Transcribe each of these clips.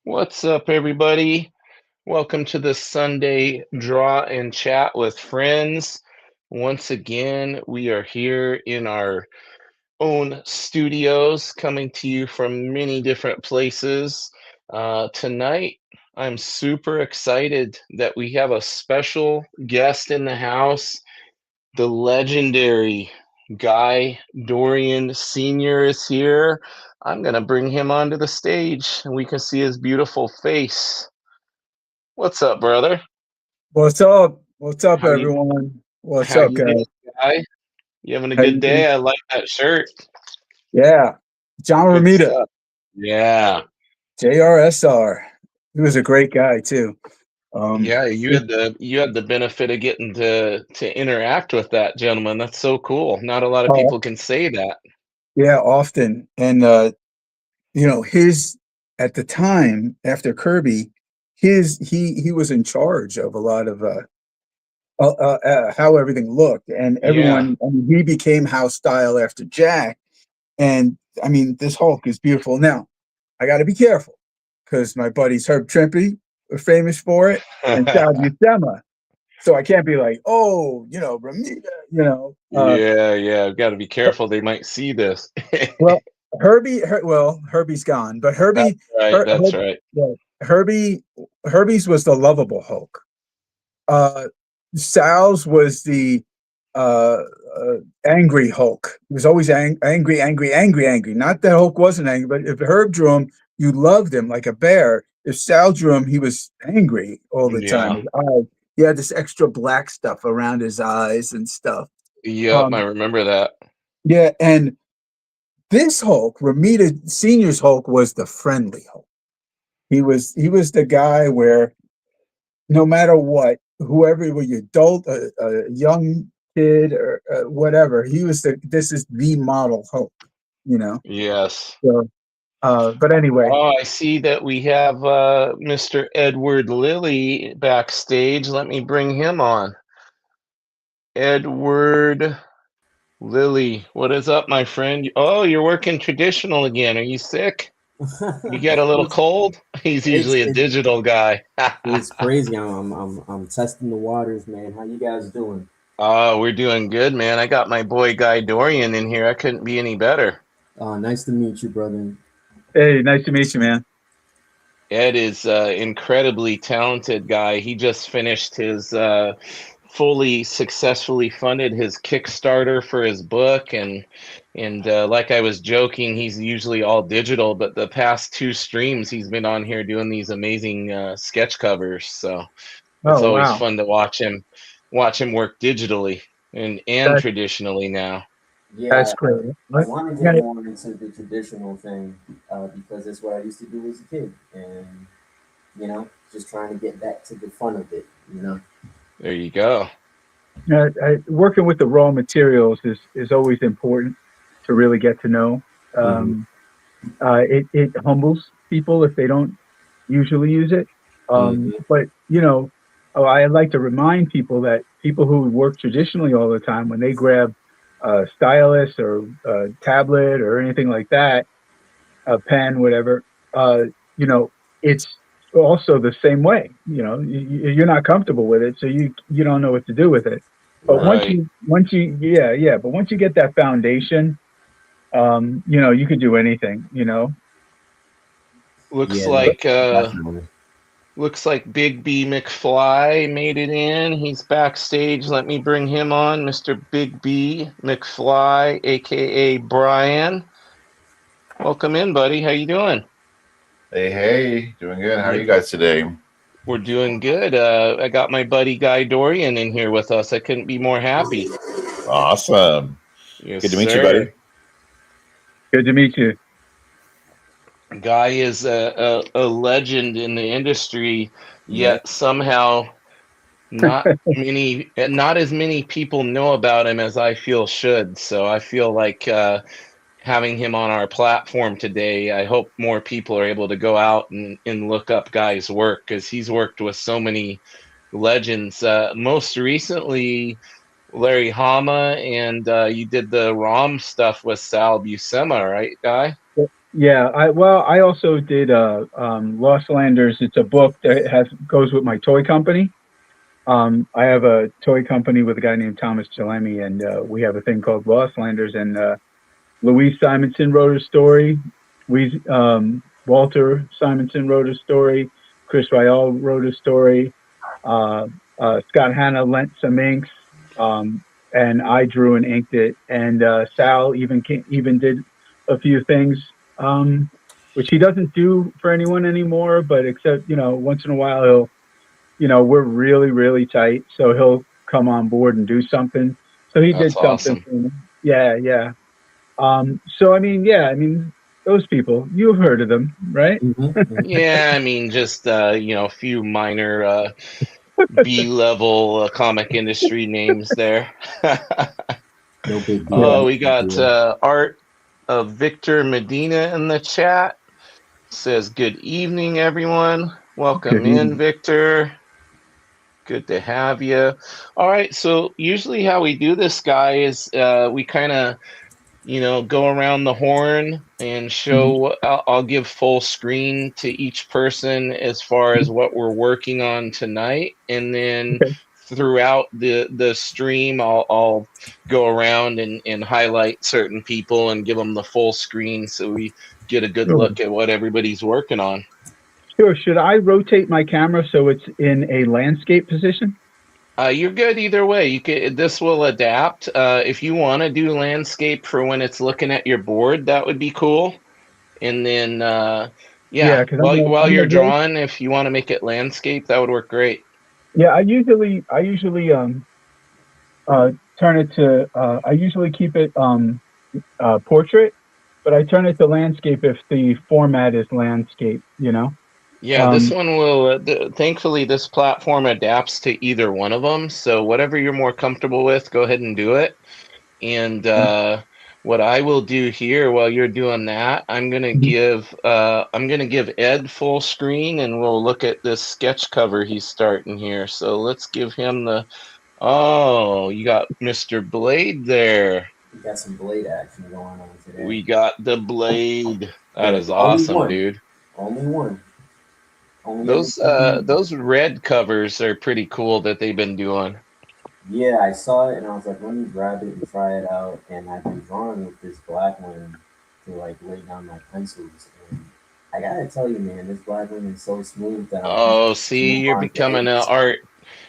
What's up, everybody? Welcome to the Sunday Draw and Chat with Friends. Once again, we are here in our own studios, coming to you from many different places. Tonight, I'm super excited that we have a special guest in the house. The legendary Guy Dorian Sr. is here. I'm going to bring him onto the stage and we can see his beautiful face. What's up, brother? What's up? What's up, How you everyone? What's how up, you guys? doing, Guy? You having a How good you doing? day? I like that shirt. Yeah, John Good Romita, stuff. Yeah. JRSR. He was a great guy too. Um, Yeah, you had the benefit of getting to interact with that gentleman. That's so cool. Not a lot of oh, people can say that. yeah, often, and his at the time after Kirby, he was in charge of a lot of how everything looked, and Yeah. everyone. I mean, he became house style after Jack, and I mean, this Hulk is beautiful. Now, I got to be careful because my buddies Herb Trimpe are famous for it, and Sal Buscema. So I can't be like, oh, Ramita, Yeah, yeah, I've got to be careful. They might see this. well, Herbie's gone, but That's right. That's right. yeah, Herbie's was the lovable Hulk. Uh, Sal's was the uh, uh, angry Hulk. He was always angry, angry, angry, angry. Not that Hulk wasn't angry, but if Herb drew him, you loved him like a bear. If Sal drew him, he was angry all the time. Yeah. His eyes, he had this extra black stuff around his eyes and stuff. Yep, I Um, remember that. yeah, and this Hulk, Ramita Senior's Hulk, was the friendly Hulk. He was the guy where no matter what, whoever were you, adult, a young kid, or whatever, he was the. This is the model Hulk, you know. Yes. So, but anyway, Oh, I see that we have Mr. Edward Lilly backstage. Let me bring him on. Edward Lilly, what is up, my friend? Oh, you're working traditional again. Are you sick? You got a little it's cold? He's it's usually a it, digital guy. it's crazy. I'm testing the waters, man. How you guys doing? Oh, we're doing good, man. I got my boy Guy Dorian in here. I couldn't be any better. Nice to meet you, brother. hey, nice to meet you, man. Ed is incredibly talented guy. He just finished his fully successfully funded his Kickstarter for his book, and like I was joking, he's usually all digital, but the past two streams he's been on here doing these amazing sketch covers. So it's Oh always wow, fun to watch him work digitally and that traditionally now. Yeah, that's great. I What? want to get Yeah, more into the traditional thing because that's what I used to do as a kid, and just trying to get back to the fun of it. There you go. working with the raw materials is always important to really get to know. Hmm. Um, it humbles people if they don't usually use it. Hmm. But I like to remind people that people who work traditionally all the time, when they grab a stylus or a tablet or anything like that, a pen, whatever, uh, you know, it's also the same way. You're not comfortable with it, so you don't know what to do with it. But Right. once you yeah, but once you get that foundation, you could do anything. Looks Yeah, no, like definitely. Looks like Big B McFly made it in. He's backstage. Let me bring him on, Mr. Big B McFly, aka Brian. Welcome in, buddy. How you doing? Hey, hey, doing good. How are You, you guys today? we're doing good. I got my buddy Guy Dorian in here with us. I couldn't be more happy. Awesome. Yes, Good to meet you, sir. buddy. Good to meet you. Guy is a legend in the industry, Yeah. yet somehow not as many people know about him as I feel should. So I feel like having him on our platform today, I hope more people are able to go out and look up Guy's work because he's worked with so many legends. Most recently, Larry Hama, and you did the ROM stuff with Sal Buscema, right, Guy? Yeah, I also did Lost Landers. It's a book that goes with my toy company. I have a toy company with a guy named Thomas Chalemi, and we have a thing called Lost Landers. And Louise Simonson wrote a story. Walter Simonson wrote a story. Chris Ryall wrote a story. Uh, Scott Hanna lent some inks, um, and I drew and inked it. And Sal even did a few things, which he doesn't do for anyone anymore. But except once in a while we're really really tight, so he'll come on board and do something. So he did That's something awesome. for me. Yeah, yeah. So I mean, yeah, I mean those people you've heard of them, right? Yeah, I mean, just a few minor B-level comic industry names there. No big deal. Oh, No we big got deal. Art of Victor Medina in the chat. Says, good evening, everyone. Welcome Good in, evening. Victor. Good to have you. All right, so usually how we do this, guy, is we kind of go around the horn and Mhm. show. I'll give full screen to each person as far as what we're working on tonight, and then Okay. throughout the stream, I'll go around and highlight certain people and give them the full screen so we get a good Sure. look at what everybody's working on. Sure. Should I rotate my camera so it's in a landscape position? You're good either way. This will adapt. If you want to do landscape for when it's looking at your board, that would be cool. And then, Yeah, yeah, because while I'm you're gonna rotate. drawing, if you want to make it landscape, that would work great. Yeah, I usually uh turn it to I usually keep it portrait, but I turn it to landscape if the format is landscape. Yeah, this Um, one will, thankfully, this platform adapts to either one of them. So whatever you're more comfortable with, go ahead and do it. And what I will do here while you're doing that, mhm. I'm gonna give Ed full screen, and we'll look at this sketch cover he's starting here. So let's give him the. Oh, you got Mr. Blade there. We got some blade action going on today. We got the Blade. That Yeah, is only awesome, one. dude. Only one. Only ever seen one. Those red covers are pretty cool that they've been doing. Yeah, I saw it and I was like, let me grab it and try it out. And I've been drawing with this black one to like lay down my pencils. And I gotta tell you, man, this black one is so smooth that I'm easy Oh, to see, move on to any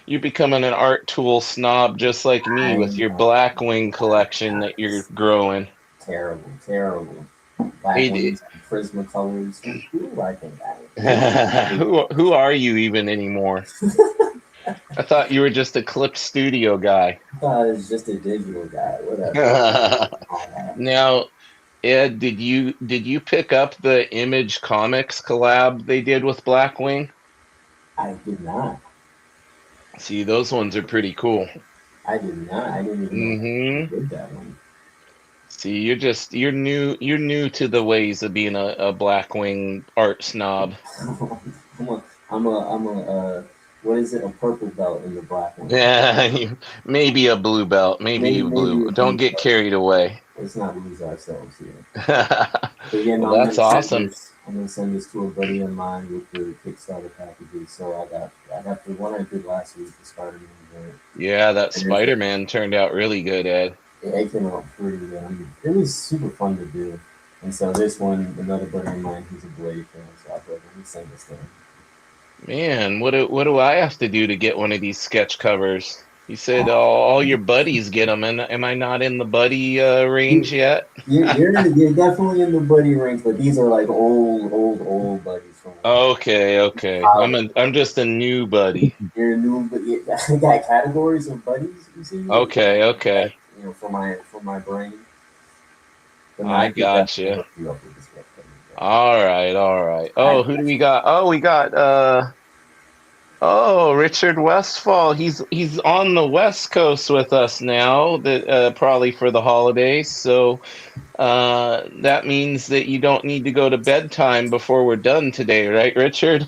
you're becoming an art tool snob just like me I with your know, Blackwing I collection know. that you're It's growing. terrible, terrible. Black Hey, ones and Prisma colors. Who do I think I am? who are you even anymore? I thought you were just a Clip Studio guy. I thought it was just a digital guy. Whatever. All that. Now, Ed, did you pick up the Image Comics collab they did with Blackwing? I did not. See, those ones are pretty cool. I did not. I didn't even know I Mm-hmm. did that one. See, you're new to the ways of being a Blackwing art snob. I'm a what is it? A purple belt in the black one. Yeah, maybe a blue belt, maybe a Maybe blue. a Don't blue get belt. carried away. Let's not lose ourselves here. But yeah, Well, no, I'm that's gonna send awesome. this. I'm gonna send this to a buddy of mine with the Kickstarter packages. So I got the one I did last week, the Spider-Man joint. Yeah, that And there's Spider-Man turned out really good, Ed. yeah, it came out pretty good. I mean, it was super fun to do. And so this one, another buddy of mine, he's a Blade fan, so I thought, let me send this to him. Man, what do I have to do to get one of these sketch covers? You said all your buddies get them, and am I not in the buddy range yet? You're definitely in the buddy range, but these are like old buddies from Okay. college. I'm just a new buddy. You're new, but I got categories of buddies. You see, Okay. like for my brain. But no, I I could got definitely you. hook you up with this web cover. All right. I Oh, who do we got? Oh, we got Richard Westfall. He's on the West Coast with us now. That probably for the holidays. So that means that you don't need to go to bedtime before we're done today, right, Richard?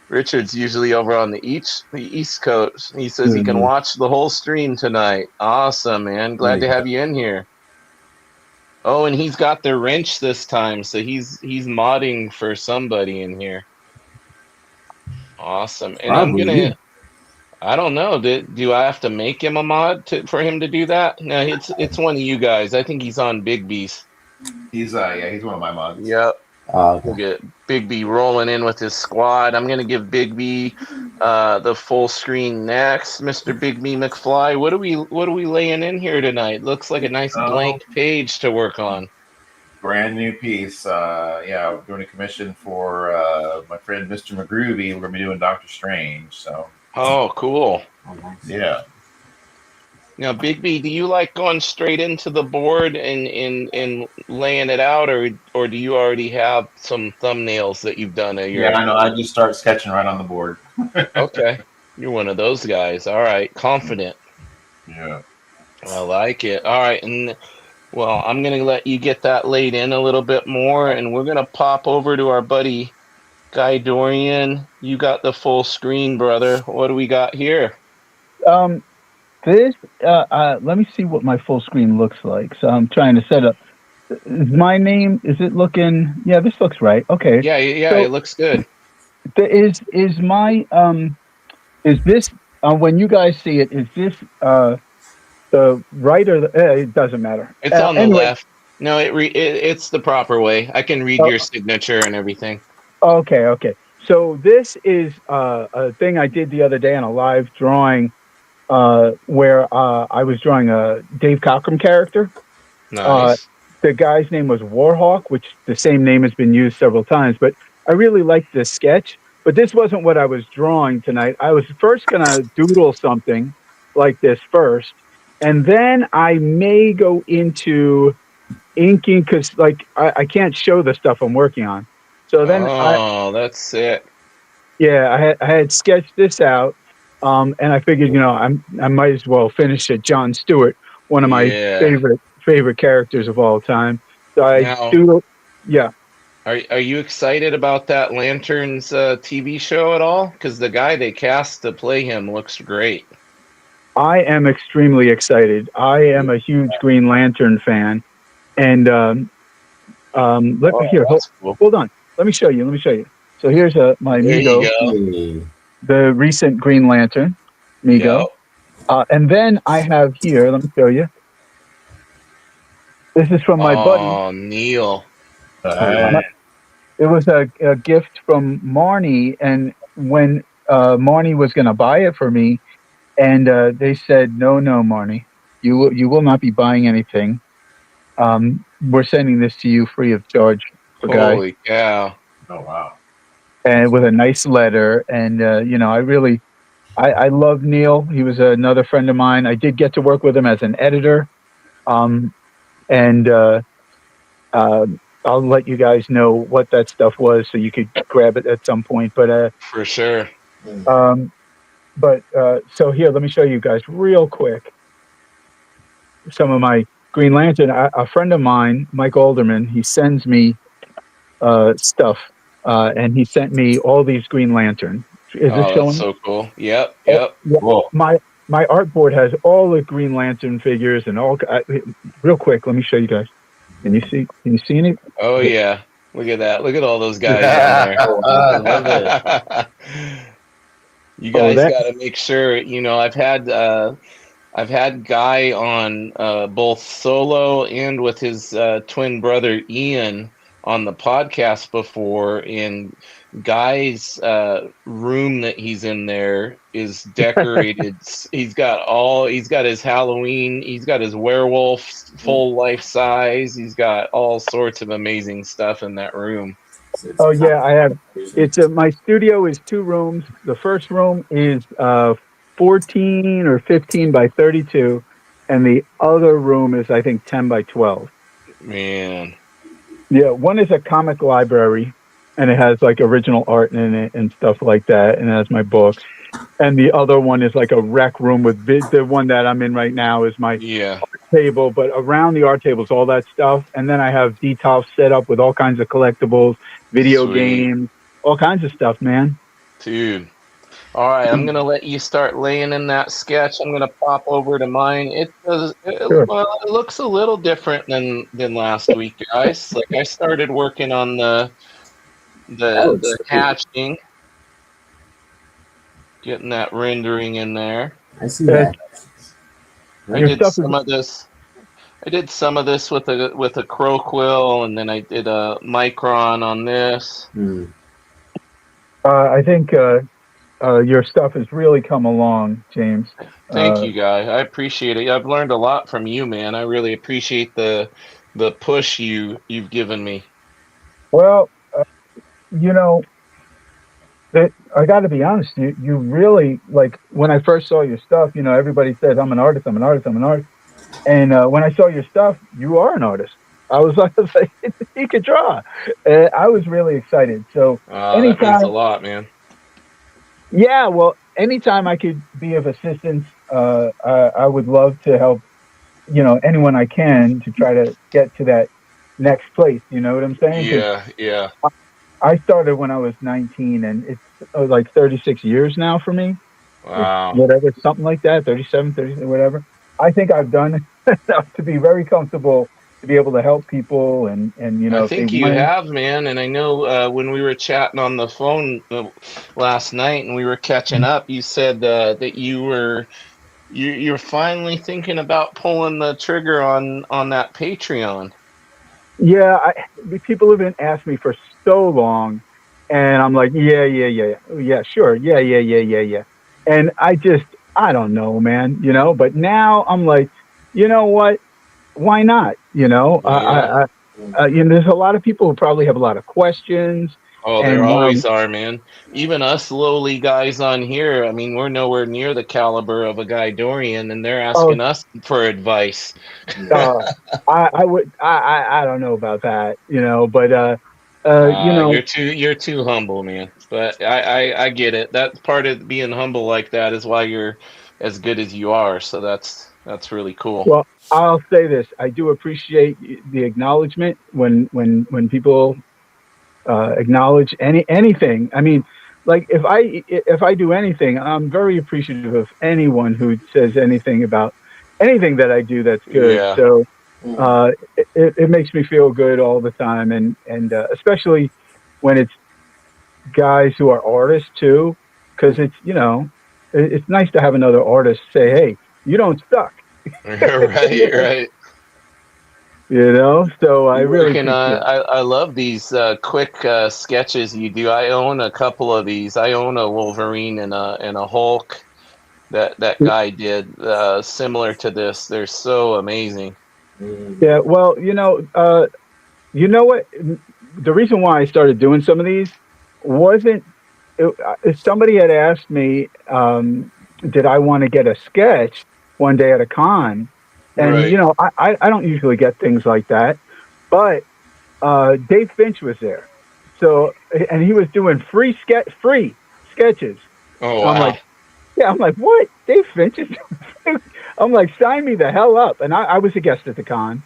Richard's usually over on the East Coast. He says he can watch the whole stream tonight. Awesome, man. Glad to have you in here. Oh, and he's got the wrench this time, so he's modding for somebody in here. Awesome. And Probably you. I don't know. Do I have to make him a mod for him to do that? No, it's one of you guys. I think he's on Big B's. He's he's one of my mods. Yep. Okay. We'll get Big B rolling in with his squad. I'm gonna give Big B the full screen next. Mr. Big B McFly, what are we laying in here tonight? Looks like a nice blank page to work on. Brand new piece. We're doing a commission for my friend Mr. McGroovy. We're gonna be doing Doctor Strange. So. Oh, cool. Oh, nice. Yeah. Now, Big B, do you like going straight into the board and laying it out, or do you already have some thumbnails that you've done? Yeah, I know. I just start sketching right on the board. Okay, you're one of those guys. All right, confident. Yeah. I like it. All right, and well, I'm gonna let you get that laid in a little bit more, and we're gonna pop over to our buddy Guy Dorian. You got the full screen, brother. What do we got here? This, let me see what my full screen looks like. So I'm trying to set up. Is my name, is it looking? Yeah, this looks right. Okay. Yeah, So it looks good. is my is this when you guys see it? Is this the right or the? It doesn't matter. It's on the Anyway, left. No, it's the proper way. I can read your signature and everything. Okay. So this is a thing I did the other day on a live drawing where I was drawing a Dave Cockrum character. Nice. The guy's name was Warhawk, which the same name has been used several times. But I really liked this sketch. But this wasn't what I was drawing tonight. I was first going to doodle something like this first. And then I may go into inking because I can't show the stuff I'm working on. So then that's sick. Yeah, I had sketched this out. And I figured, I might as well finish it. Jon Stewart, one of my favorite characters of all time. So yeah. Are you excited about that Lanterns TV show at all? Because the guy they cast to play him looks great. I am extremely excited. I am a huge Green Lantern fan, and hold on. Let me show you. So here's my Migo. The recent Green Lantern, Migo. And then I have here, let me show you. This is from my buddy. Oh, Neil. It was a gift from Marnie, and when Marnie was going to buy it for me, and they said, no, Marnie, you will not be buying anything. We're sending this to you free of charge. Holy cow. Oh, wow. And with a nice letter. And, I love Neil. He was another friend of mine. I did get to work with him as an editor. I'll let you guys know what that stuff was so you could grab it at some point. But for sure. So here, let me show you guys real quick some of my Green Lantern. A friend of mine, Mike Alderman, he sends me stuff. And he sent me all these Green Lantern. Is this showing? That's so cool. Yep. Cool. My art board has all the Green Lantern figures and all. Real quick, let me show you guys. Can you see any? Oh yeah. Look at that. Look at all those guys down there. You guys got to make sure. I've had Guy on both solo and with his twin brother Ian on the podcast before, and Guy's room that he's in there is decorated. he's got his Halloween, he's got his werewolf full life size, he's got all sorts of amazing stuff in that room. Oh yeah, I have. My studio is 2 rooms. The first room is 14 or 15 by 32, and the other room is I think 10 by 12. Man. Yeah, one is a comic library, and it has like original art in it and stuff like that, and it has my books. And the other one is like a rec room with the one that I'm in right now is my art table, but around the art table is all that stuff. And then I have details set up with all kinds of collectibles, video games, all kinds of stuff, man. Dude. All right, I'm gonna let you start laying in that sketch. I'm gonna pop over to mine. Sure. Well, it looks a little different than last week, guys. Like I started working on That the looks great. hatching, getting that rendering in there. I see Uh, that. I Right? your did stuff is. some of this. I did some of this with a crow quill, and then I did a micron on this. Hmm. I think your stuff has really come along, James. Thank Uh, you, Guy. I appreciate it. I've learned a lot from you, man. I really appreciate the push you've given me. well, you know, that I got to be honest. You really like when I first saw your stuff. Everybody says I'm an artist. I'm an artist. I'm an artist. And when I saw your stuff, you are an artist. I was like, he could draw. I was really excited. So That means a anytime, lot, man. yeah, well, anytime I could be of assistance, I would love to help. Anyone I can to try to get to that next place. You know what I'm saying? Because Yeah, yeah. I started when I was 19, and it's like 36 years now for me. Or Wow. whatever, something like that, 37, 30, whatever. I think I've done enough to be very comfortable to be able to help people and I if they think you want have, man. And I know when we were chatting on the phone last night and we were catching to. up, you said that you're finally thinking about pulling the trigger on that Patreon. Yeah, people have been asking me for so long, and I'm like, yeah, yeah, yeah, yeah, sure, yeah, yeah, yeah, yeah, yeah. And I don't know, man, But now I'm like, you know what? Why not? Yeah. There's a lot of people who probably have a lot of questions, Oh, there and always are, man. Even us lowly guys on here, I mean, we're nowhere near the caliber of a Guy Dorian, and they're oh, asking us for advice. Yeah. uh, I don't know about that, but You're too humble, man. But I get it. That's part of being humble like that is why you're as good as you are. So that's really cool. well, I'll say this: I do appreciate the acknowledgement when people acknowledge anything. I mean, like if I do anything, I'm very appreciative of anyone who says anything about anything that I do that's good. Yeah. So Hmm. it makes me feel good all the time, and especially when it's guys who are artists too, because it's nice to have another artist say, "Hey, you don't suck," Right, right. So I You really working appreciate it. I love these quick sketches you do. I own a couple of these. I own a Wolverine and a Hulk that guy did similar to this. They're so amazing. Hmm. Yeah, well, you know what? The reason why I started doing some of these wasn't. If somebody had asked me, did I want to get a sketch one day at a con, and Right. I don't usually get things like that, but Dave Finch was there, so and he was doing free sketches. Oh So I'm like, wow. yeah, I'm like, what? Dave Finch is I'm like, sign me the hell up. And I was a guest at the con.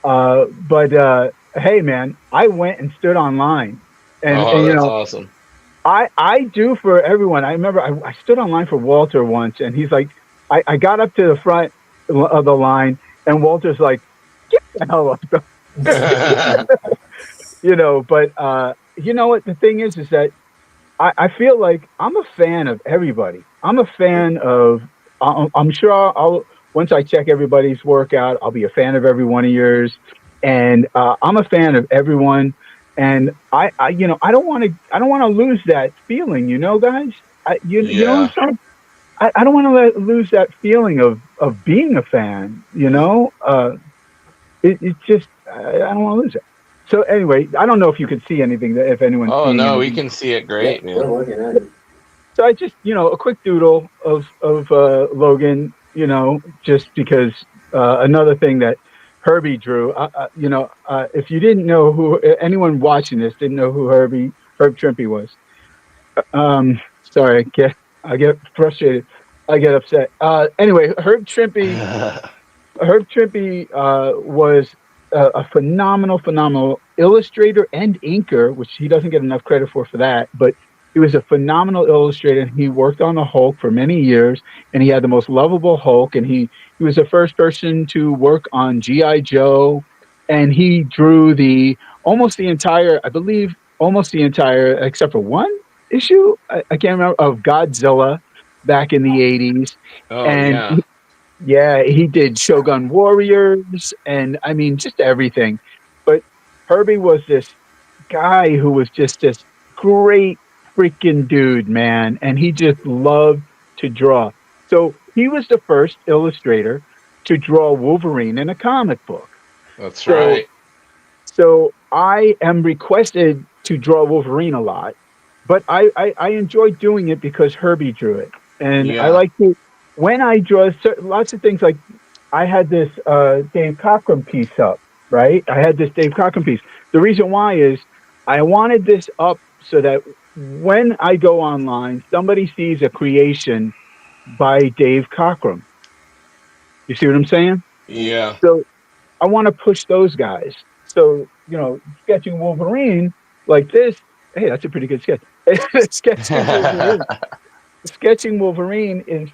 But hey, man, I went and stood online, and Oh, that's awesome. I do for everyone. I remember I stood online for Walter once, and he's like, I got up to the front of the line, and Walter's like, get the hell up, But you know what the thing is that I feel like I'm a fan of everybody. I'm a fan of. I'm sure once I check everybody's work out, I'll be a fan of every one of yours, and I'm a fan of everyone. And I don't want to. I don't want to lose that feeling, guys. You know what I'm Yeah. saying? I don't want to lose that feeling of being a fan. It's just I don't want to lose it. So anyway, I don't know if you could see anything if anyone's Oh seeing no, we anything. can see it Yeah, great, man. we're looking at it. So I just, a quick doodle of Logan, just because another thing that Herbie drew. If you didn't know who anyone watching this didn't know who Herb Trimpe was. Sorry, I get frustrated. I get upset. Anyway, Herb Trimpe was a phenomenal illustrator and inker, which he doesn't get enough credit for that. But he He was a phenomenal illustrator. He worked on the Hulk for many years, and he had the most lovable Hulk. And he was the first person to work on GI Joe, and he drew almost the entire, I believe, almost the entire, except for one issue, I can't remember, of Godzilla back in the 80s. Oh And yeah. yeah, he did Shogun Warriors, and I mean, just everything. But Herbie was this guy who was just this great freaking dude, man. And he just loved to draw. So he was the first illustrator to draw Wolverine in a comic book. That's So right. so I am requested to draw Wolverine a lot, but I enjoy doing it because Herbie drew it. And I Yeah. like to, when I draw lots of things, like I had this Dave Cockrum piece up, right? I had this Dave Cockrum piece. The reason why is I wanted this up so that when I go online, somebody sees a creation by Dave Cockrum. You see what I'm saying? Yeah. So I want to push those guys. So, sketching Wolverine like this, hey, that's a pretty good sketch. Sketching Wolverine is,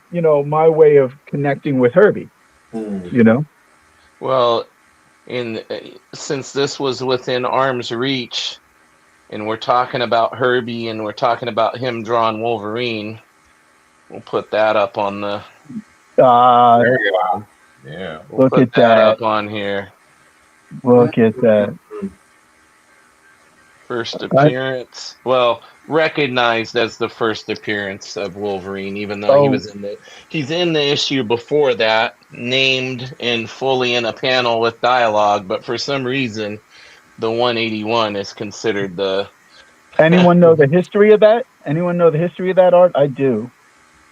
my way of connecting with Herbie, Mm. you know? Well, in since this was within arm's reach, and we're talking about Herbie, and we're talking about him drawing Wolverine, we'll put that up on the. Uh, There we go. Yeah. We'll look put at that that. up on here. Look at that. First I, appearance. Well, recognized as the first appearance of Wolverine, even though oh, he's in the issue before that, named and fully in a panel with dialogue, but for some reason the 181 is considered the. anyone know the history of that? Anyone know the history of that art? I do.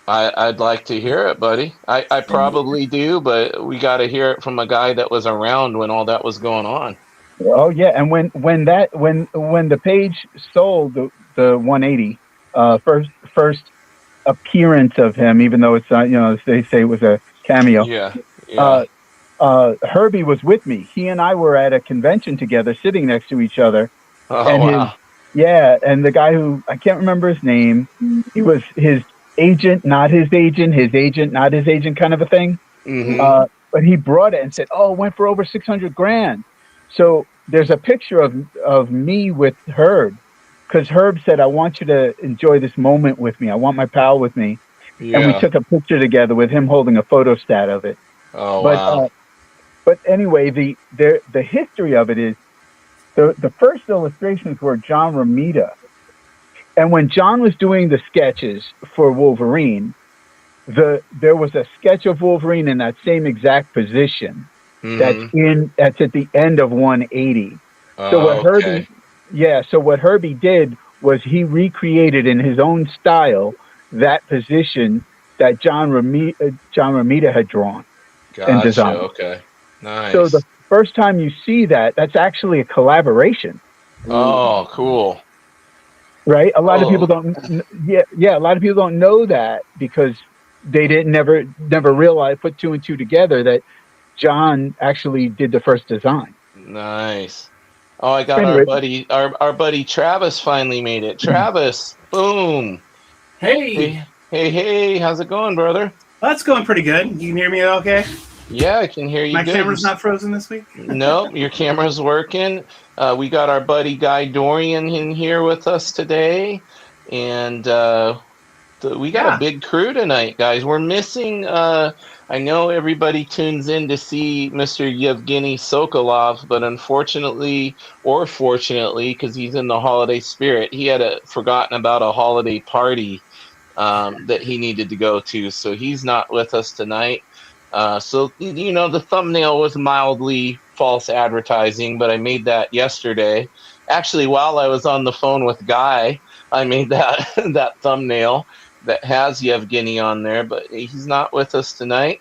I'd like to hear it, buddy. I probably do, but we got to hear it from a guy that was around when all that was going on. Oh yeah, and when the page sold the 180, first appearance of him, even though it's not, they say it was a cameo. Yeah, yeah. Uh, Herbie was with me. He and I were at a convention together, sitting next to each other, Oh and wow. and the guy who, I can't remember his name, he was his agent, not his agent, not his agent, kind of a thing. Mm-hmm. But he brought it and said, "Oh, it went for over 600 grand." So there's a picture of me with Herb, because Herb said, "I want you to enjoy this moment with me. I want my pal with me." And we Yeah. took a picture together with him holding a photostat of it. Oh But wow. but anyway, the history of it is the first illustrations were John Romita, and when John was doing the sketches for Wolverine, there was a sketch of Wolverine in that same exact position Mm-hmm. that's at the end of 180. So what Oh, Herbie okay. Yeah, so what Herbie did was he recreated in his own style that position that John Romita had drawn and Gotcha. designed. Okay. So the Nice. first time you see that, that's actually a collaboration, Oh, cool. right? A lot of people Oh, don't. A lot of people don't know that because they didn't never realize, put two and two together, that John actually did the first design. nice. Oh, I got Anyway, our buddy Travis finally made it. Travis, boom. Hey, Hey, hey, hey, how's it going, brother? that's going pretty good. You can hear me okay? Yeah, I can hear you My good. camera's not frozen this week? Nope, your camera's working. We got our buddy Guy Dorian in here with us today, and we got a Yeah. big crew tonight, guys. We're missing. I know everybody tunes in to see Mr. Yevgeny Sokolov, but unfortunately, or fortunately, because he's in the holiday spirit, he had forgotten about a holiday party that he needed to go to, so he's not with us tonight. So the thumbnail was mildly false advertising, but I made that yesterday. Actually, while I was on the phone with Guy, I made that that thumbnail that has Yevgeny on there, but he's not with us tonight.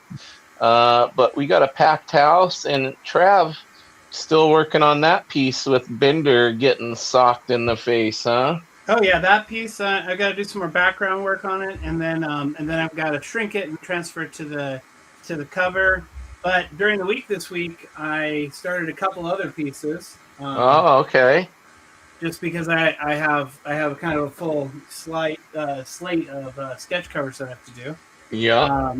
But we got a packed house, and Trav still working on that piece with Bender getting socked in the face, huh? Oh yeah, that piece. I've got to do some more background work on it, and then I've got to shrink it and transfer it to the cover. But during the week this week, I started a couple other pieces. Oh, okay. just because I have kind of a full slate of sketch covers that I have to do. Yeah.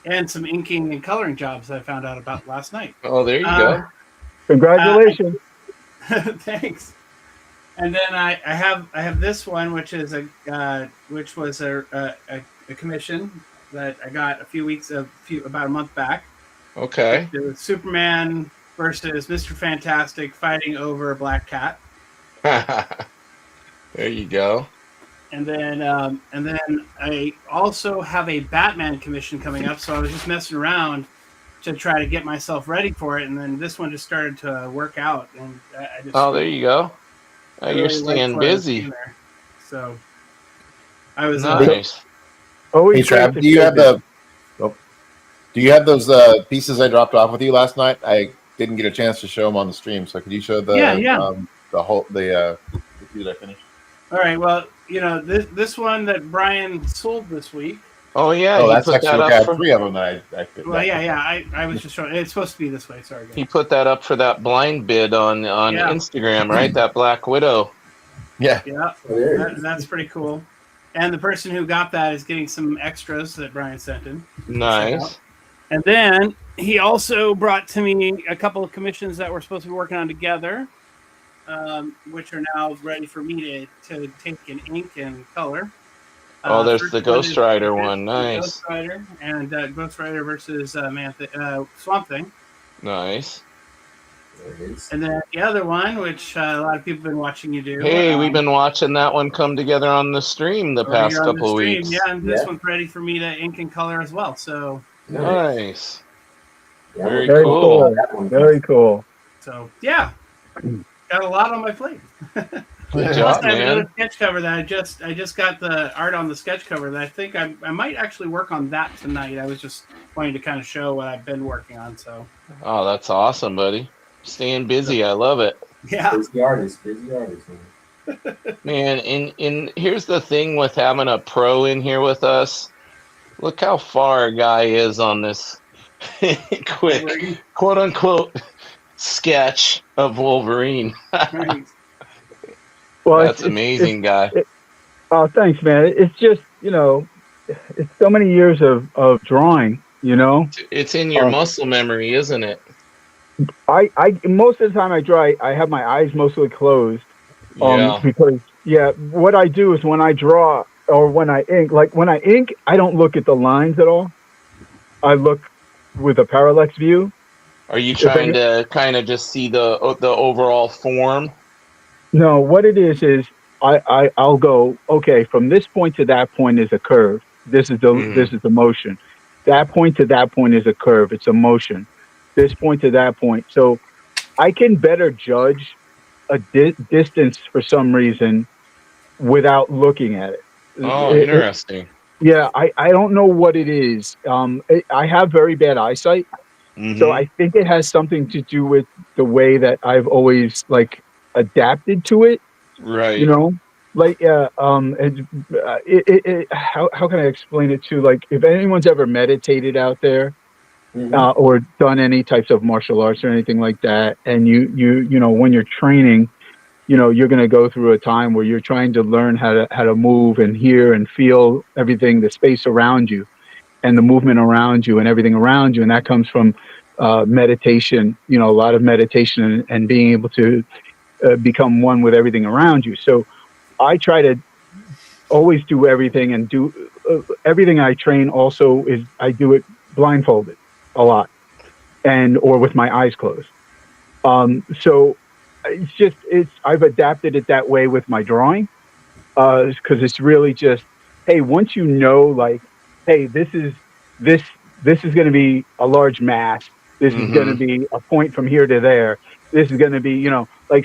And some inking and coloring jobs that I found out about last night. Oh, there you go. Congratulations. Thanks. And then I have this one, which is which was a commission that I got about a month back. Okay. It was Superman versus Mr. Fantastic fighting over a black cat. There you go. And then I also have a Batman commission coming up, so I was just messing around to try to get myself ready for it, and then this one just started to work out, and I just there you go. You're really staying liked what I was busy. doing there. So I was Nice. Always Hey, Trav, great to do you see have this. do you have those pieces I dropped off with you last night? I didn't get a chance to show them on the stream, so could you show the the few that I finished? all right. Well, this one that Brian sold this week. Oh yeah. Oh, he that's put actually that okay. I up have 3 of them that I fit. Well, yeah. I was just showing. It's supposed to be this way. Sorry, guys. He put that up for that blind bid on Instagram, right? That Black Widow. Yeah. Yeah, that's pretty cool. And the person who got that is getting some extras that Brian sent in. Nice. And then he also brought to me a couple of commissions that we're supposed to be working on together, which are now ready for me to take in ink and color. Oh, there's the Ghost Rider one. Nice. Ghost Rider and Ghost Rider versus Swamp Thing. Nice. There it is. And then the other one, which a lot of people have been watching you do. Hey, we've been watching that one come together on the stream the past on the couple of stream, weeks. Yeah, and this one's ready for me to ink and color as well. So Nice. Yeah, Very Very cool. cool. Very cool. So yeah, got a lot on my plate. Good Plus, job, I have another man. sketch cover that I just got the art on the sketch cover that I think I might actually work on that tonight. I was just wanting to kind of show what I've been working on. So Oh, that's awesome, buddy. Staying busy. I love it. yeah, busy artist, man. Man, and here's the thing with having a pro in here with us. Look how far a guy is on this quick, quote unquote, sketch of Wolverine. Right. Well, That's amazing, guy. Oh, thanks, man. It's just, it's so many years of drawing, It's in your muscle memory, isn't it? I most of the time I draw, I have my eyes mostly closed. Because what I do is when I draw or when I ink, I don't look at the lines at all. I look with a parallax view. Are you trying to kind of just see the overall form? No, what it is I'll go, okay, from this point to that point is a curve. This is the motion. That point to that point is a curve. It's a motion. This point to that point. So I can better judge a distance for some reason without looking at it. Oh, interesting. I don't know what it is. I have very bad eyesight. Mm-hmm. So I think it has something to do with the way that I've always adapted to it. Right. How can I explain it to if anyone's ever meditated out there, or done any types of martial arts or anything like that, and you when you're training, you're going to go through a time where you're trying to learn how to move and hear and feel everything, the space around you and the movement around you and everything around you. And that comes from meditation, a lot of meditation and being able to become one with everything around you. So I try to always do everything and do everything I train also is I do it blindfolded a lot or with my eyes closed. So I've adapted it that way with my drawing, because it's really just, hey, once hey, this is going to be a large mass. This is going to be a point from here to there. This is going to be,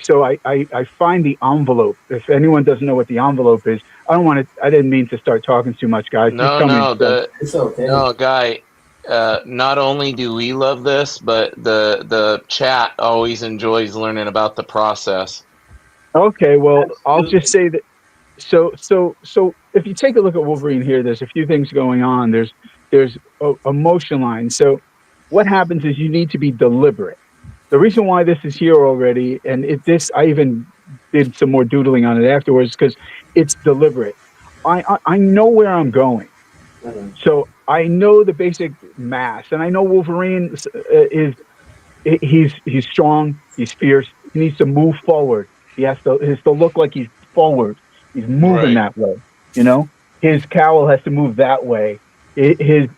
so I find the envelope. If anyone doesn't know what the envelope is, I didn't mean to start talking too much, guys. It's okay. No, Guy. Not only do we love this, but the chat always enjoys learning about the process. Okay, well, I'll just say that. So if you take a look at Wolverine here, there's a few things going on. There's a motion line. So what happens is you need to be deliberate. The reason why this is here already, and I even did some more doodling on it afterwards because it's deliberate. I know where I'm going, so I know the basic mass, and I know Wolverine is he's strong, he's fierce. He needs to move forward. He has to look like he's forward. He's moving Right. that way. You know, his cowl has to move that way. His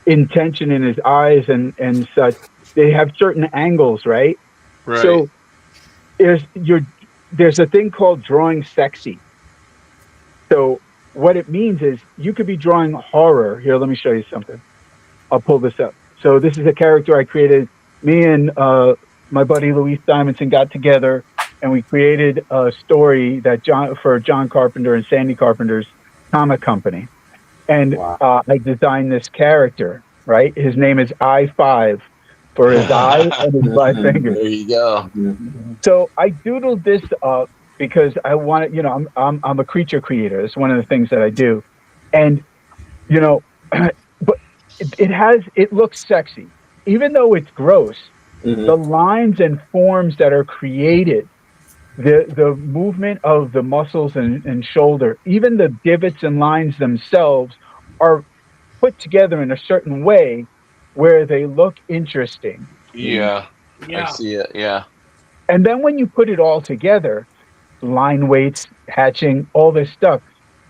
intention in his eyes and such. They have certain angles, right? Right. So there's your there's a thing called drawing sexy. So what it means is you could be drawing horror. Here, let me show you something. I'll pull this up. So this is a character I created. Me and my buddy Luis Simonson got together and we created a story that John Carpenter and Sandy Carpenter's comic company. And I designed this character. Right, his name is I5 for his eye and his five fingers. There you go. So I doodled this up because I wanted, you know, I'm a creature creator. It's one of the things that I do, and you know, but it looks sexy, even though it's gross. The lines and forms that are created, the movement of the muscles and shoulder, even the divots and lines themselves are put together in a certain way where they look interesting. Yeah. I see it. Yeah. And then when you put it all together, line weights, hatching, all this stuff,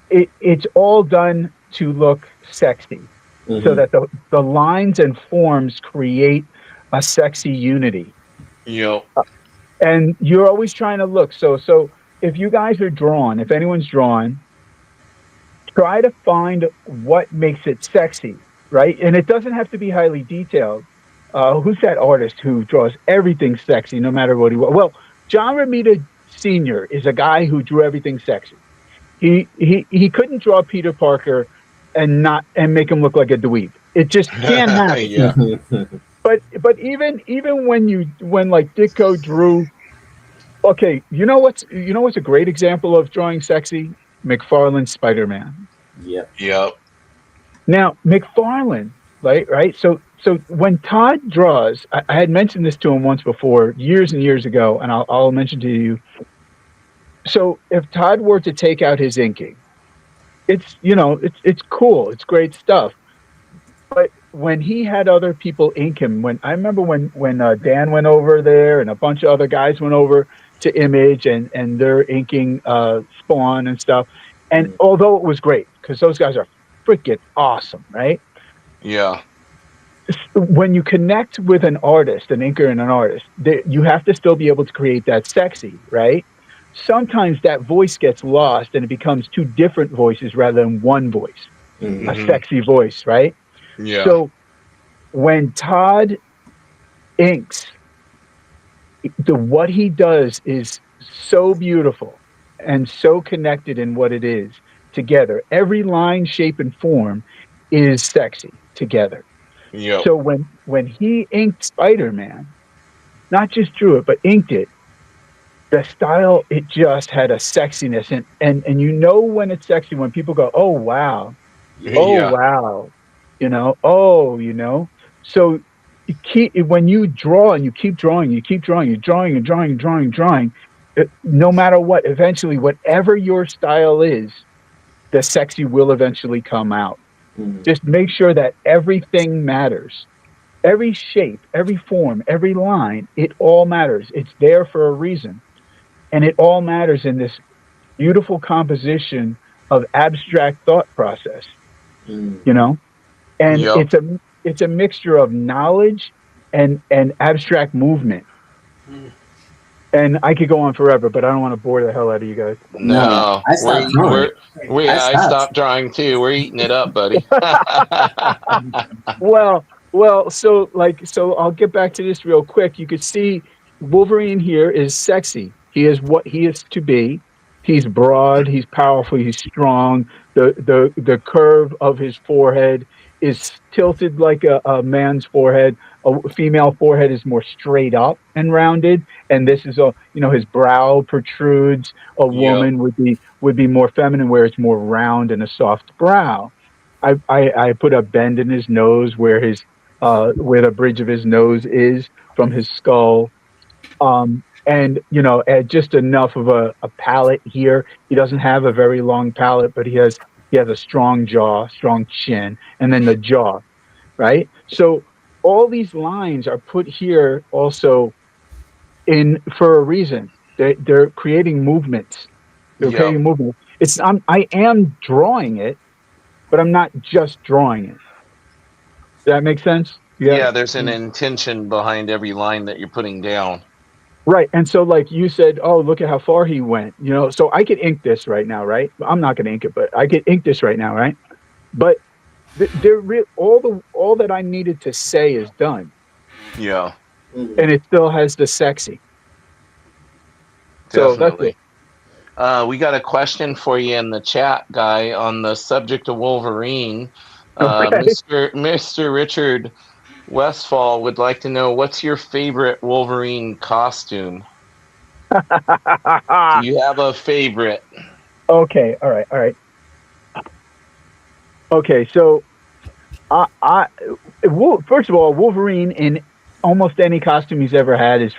it's all done to look sexy. So that the lines and forms create a sexy unity. Yep. And you're always trying to look. So if you guys are drawn, if anyone's drawn, try to find what makes it sexy, right? And it doesn't have to be highly detailed. Who's that artist who draws everything sexy, no matter what he wants? Well, John Romita Sr. is a guy who drew everything sexy. He couldn't draw Peter Parker and make him look like a dweeb. It just can't happen. Yeah. But even when like Ditko drew, okay, you know what's a great example of drawing sexy? McFarlane's Spider-Man. Yep. Now McFarlane, right? So when Todd draws, I had mentioned this to him once before, years and years ago, and I'll mention to you. So if Todd were to take out his inking, it's cool, it's great stuff. But when he had other people ink him, I remember when Dan went over there and a bunch of other guys went over to Image and they're inking Spawn and stuff. And although it was great, because those guys are freaking awesome, right? Yeah. When you connect with an artist, an inker and an artist, you have to still be able to create that sexy, right? Sometimes that voice gets lost and it becomes two different voices rather than one voice, a sexy voice, right? Yeah. So when Todd inks, what he does is so beautiful and so connected in what it is together. Every line, shape, and form is sexy together. Yep. So when he inked Spider-Man, not just drew it, but inked it, the style, it just had a sexiness. And you know when it's sexy, when people go, oh, wow. Oh, wow. So when you draw and you keep drawing, you're drawing, no matter what, eventually, whatever your style is, the sexy will eventually come out. Just make sure that everything matters. Every shape, every form, every line, it all matters. It's there for a reason. And it all matters in this beautiful composition of abstract thought process, you know? And it's a mixture of knowledge and abstract movement. And I could go on forever, but I don't want to bore the hell out of you guys. No, I stopped drawing. I stopped drawing too. We're eating it up, buddy. Well, so I'll get back to this real quick. You could see Wolverine here is sexy. He is what he is to be. He's broad, he's powerful, he's strong. The curve of his forehead is tilted like a man's forehead. A female forehead is more straight up and rounded, and this is his brow protrudes. A woman would be more feminine, where it's more round and a soft brow. I put a bend in his nose where the bridge of his nose is from his skull. and just enough of a palate here. He doesn't have a very long palate, but he has a strong jaw, strong chin, and then the jaw, right? So all these lines are put here also in for a reason. They're creating movements. They're Yep. creating movements. I am drawing it, but I'm not just drawing it. Does that make sense? Yeah, there's an intention behind every line that you're putting down. Right. And so, like you said, oh, look at how far he went. So I could ink this right now, right? I'm not going to ink it, but I could ink this right now, right? But all that I needed to say is done, Yeah, and it still has the sexy. So that's definitely. We got a question for you in the chat, Guy, on the subject of Wolverine. Okay. Mr. Richard Westfall would like to know, what's your favorite Wolverine costume? Do you have a favorite? Okay. All right. Okay. So, first of all, Wolverine in almost any costume he's ever had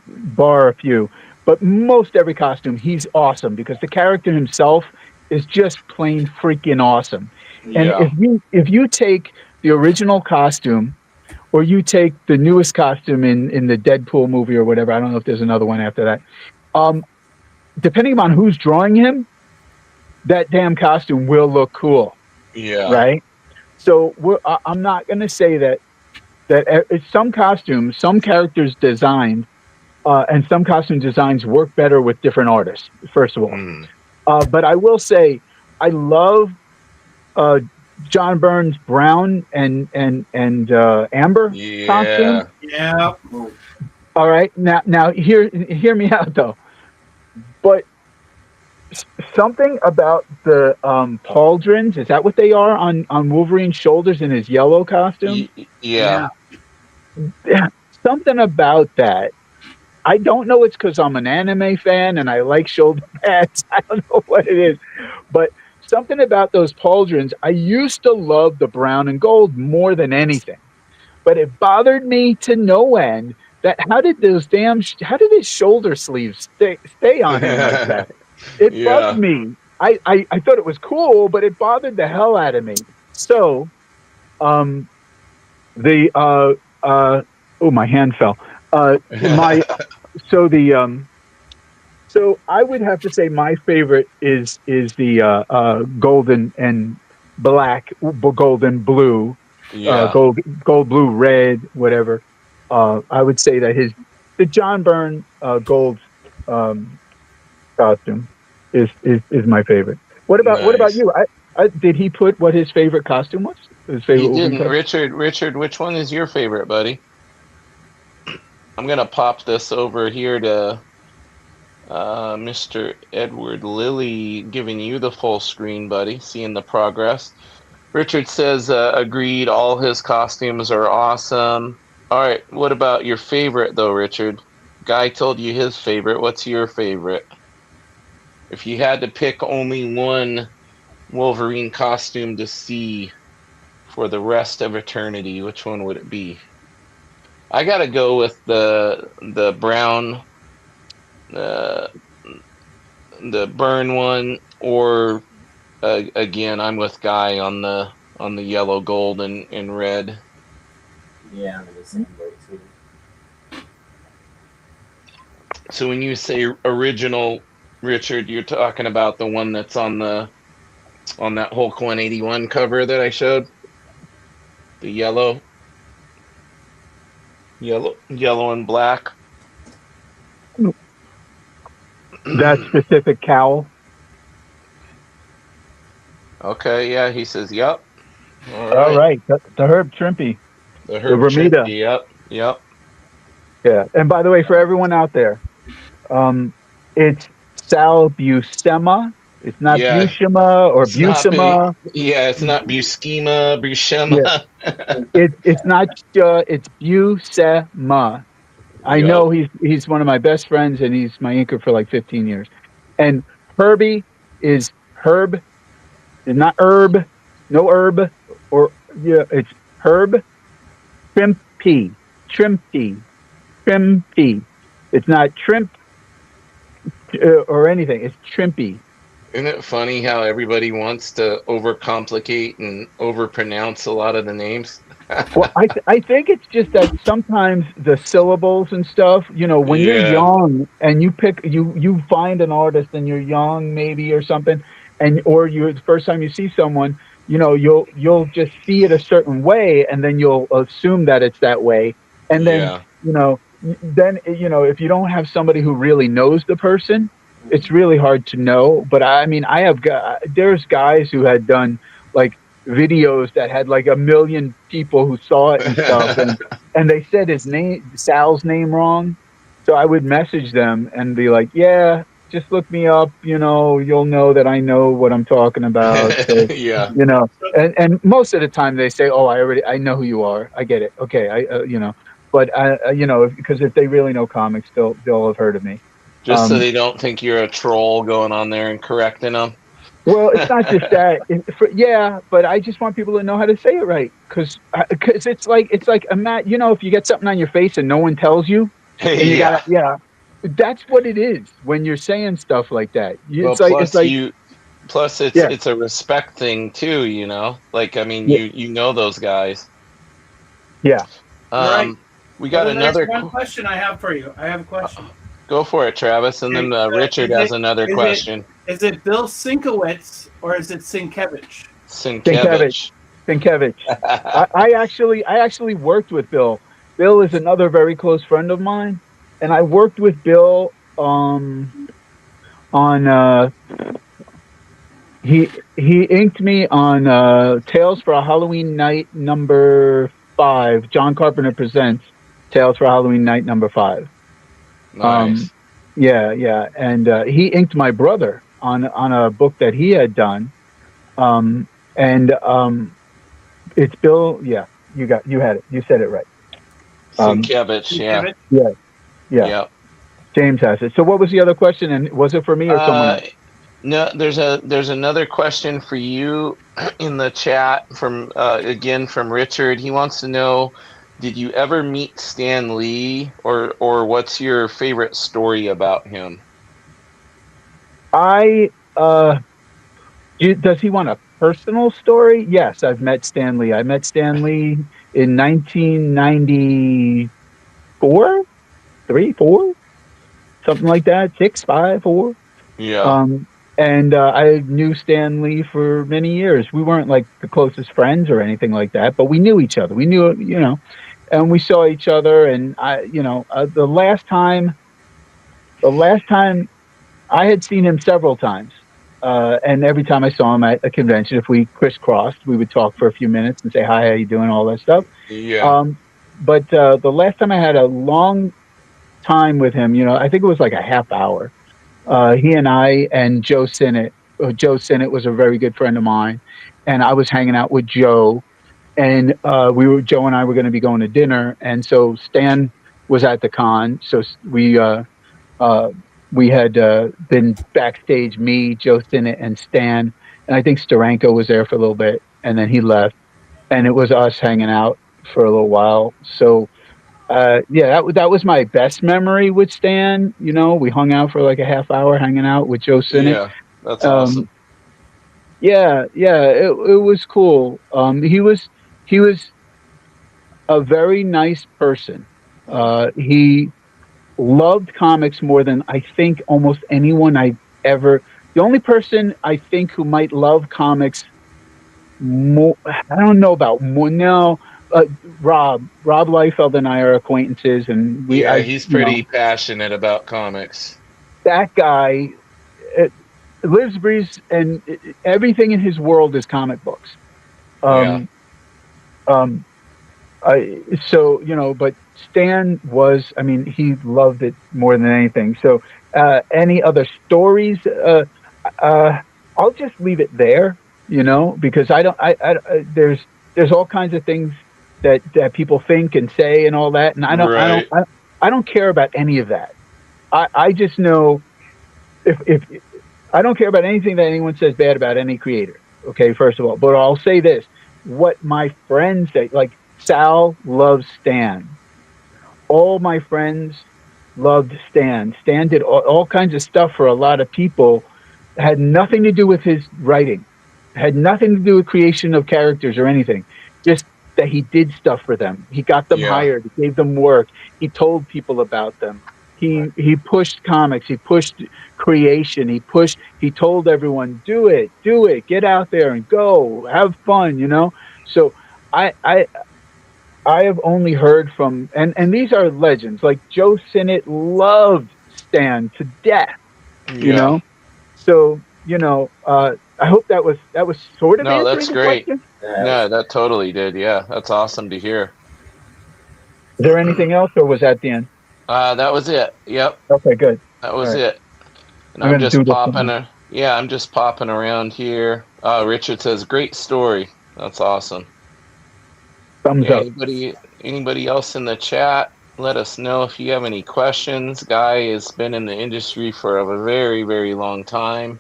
bar a few, but most every costume he's awesome because the character himself is just plain freaking awesome. And Yeah. if you take the original costume, or you take the newest costume in the Deadpool movie or whatever, I don't know if there's another one after that. Depending on who's drawing him, that damn costume will look cool. Yeah. Right. So I'm not going to say that some costumes, some characters designed, and some costume designs work better with different artists. First of all, but I will say I love John Byrne's brown and amber costume. Yeah. All right. Now hear me out though. But something about the pauldrons, is that what they are on Wolverine's shoulders in his yellow costume? Yeah. Something about that. I don't know it's because I'm an anime fan and I like shoulder pads. I don't know what it is. But something about those pauldrons, I used to love the brown and gold more than anything. But it bothered me to no end that how did his shoulder sleeves stay on him like that? It bugged me. I thought it was cool, but it bothered the hell out of me. So, my hand fell. So I would have to say my favorite is the golden and black, golden blue, gold, blue, red, whatever. I would say that the John Byrne gold costume is my favorite. What about you? Did he put what his favorite costume was? His favorite he didn't. Richard, which one is your favorite, buddy? I'm gonna pop this over here to Mr. Edward Lilly, giving you the full screen, buddy. Seeing the progress. Richard says, agreed. All his costumes are awesome. All right. What about your favorite, though, Richard? Guy told you his favorite. What's your favorite? If you had to pick only one Wolverine costume to see for the rest of eternity, which one would it be? I gotta go with the brown, the Byrne one, or again, I'm with Guy on the yellow, gold, and red. Yeah, I'm in the same boat too. So when you say original, Richard, you're talking about the one that's on that Hulk 181 cover that I showed? The yellow and black. That specific cowl. Okay, yeah, he says, yep. All right. The Herb Trimpe. The Herb Trimpe, yep. Yeah. And by the way, for everyone out there, it's Sal Buscema. It's not Buscema or Buscema. It's not Buscema, Buscema. Yeah. It's not. It's Buscema. I know he's one of my best friends, and he's my inker for like 15 years. And Herbie is Herb. It's not herb, no herb, it's Herb Trimpe. It's not Trimp or anything. It's Trimpy. Isn't it funny how everybody wants to overcomplicate and overpronounce a lot of the names? Well, I think it's just that sometimes the syllables and stuff, when you're Yeah, young and you find an artist and you're young maybe or something, and or you're the first time you see someone, you'll just see it a certain way, and then you'll assume that it's that way, and then yeah, if you don't have somebody who really knows the person, it's Mhm. really hard to know. But I mean, there's guys who had done like videos that had like a million people who saw it and stuff, and they said Sal's name wrong. So I would message them and be like, "Yeah, just look me up. You'll know that I know what I'm talking about." So, yeah. you know, and most of the time they say, "Oh, I know who you are. I get it. Okay, But because if they really know comics, they'll have heard of me. Just so Um, they don't think you're a troll going on there and correcting them. Well, it's not just that. Yeah, but I just want people to know how to say it right, because it's like a mat. If you get something on your face and no one tells you, and you gotta, Yeah. yeah, that's what it is when you're saying stuff like that. Well, It's like plus it's yeah, it's a respect thing too, you know? Like I mean, yeah, you know those guys. yeah. Right. We Well, got then there's another one question I have for you. I have a question. go for it, Travis, and Okay, then Richard is has it another is it question. is it Bill Sienkiewicz or is it Sienkiewicz? Sienkiewicz, Sienkiewicz. Sienkiewicz. I actually worked with Bill. Bill is another very close friend of mine, and I worked with Bill on he inked me on Tales for a Halloween Night #5. John Carpenter presents Tales for Halloween Night #5. Um, Nice. yeah, and he inked my brother on a book that he had done. And it's Bill. Yeah, you had it. You said it right. Um, Sienkiewicz, yeah. Sienkiewicz? yeah, yeah. Yeah. James has it. So what was the other question? And was it for me or someone Uh else? no, there's another question for you in the chat from again from Richard. He wants to know, did you ever meet Stan Lee, or what's your favorite story about him? I does he want a personal story? Yes, I've met Stan Lee. I met Stan Lee in 1994, 3, 4, something like that. 6, 5, 4. Yeah. Um, and I knew Stan Lee for many years. We weren't like the closest friends or anything like that, but we knew each other. We knew, and we saw each other. And the last time I had seen him several times. And every time I saw him at a convention, if we crisscrossed, we would talk for a few minutes and say, "Hi, how you doing?" All that stuff. Yeah. But the last time I had a long time with him, I think it was like a half hour. He and I and Joe Sinnott. Joe Sinnott was a very good friend of mine, and I was hanging out with Joe, and Joe and I were going to be going to dinner, and so Stan was at the con, so uh, we had been backstage, me, Joe Sinnott, and Stan, and I think Steranko was there for a little bit, and then he left, and it was us hanging out for a little while. So yeah, that was my best memory with Stan. We hung out for like a half hour hanging out with Joe Sinnott. Yeah. That's Um, awesome. yeah, it was cool. He was a very nice person. He loved comics more than I think almost anyone I ever. The only person I think who might love comics more, I don't know about more. No, uh, Rob Liefeld and I are acquaintances, and Yeah, he's pretty passionate about comics. that guy uh, lives, breathes, and everything in his world is comic books. Yeah. Um, um, but Stan was, I mean, he loved it more than anything. So, any other stories? Uh, I'll just leave it there, because I don't, there's all kinds of things that people think and say and all that. And Right. I don't care about any of that. I just know if I don't care about anything that anyone says bad about any creator. Okay, first of all, but I'll say this: what my friends say, like Sal loves Stan. All my friends loved Stan. Stan did all kinds of stuff for a lot of people. Had nothing to do with his writing. Had nothing to do with creation of characters or anything. Just that he did stuff for them. He got them Yeah. hired. He gave them work. He told people about them. He pushed comics. He pushed creation. He told everyone, do it, get out there and go, have fun, you know? So I have only heard from, and these are legends, like Joe Sinnott loved Stan to death, you Yeah. know? So, I hope that was sort of No, answering that's the great. question. No, that totally did. Yeah, that's awesome to hear. Is there anything else, or was that the end? That was it. Yep, Okay, good. that All was right. it. And I'm I'm going to just do this popping one. I'm just popping around here. Richard says, great story. That's awesome. Thumbs Yeah, up. anybody else in the chat? Let us know if you have any questions. Guy has been in the industry for a very, very long time.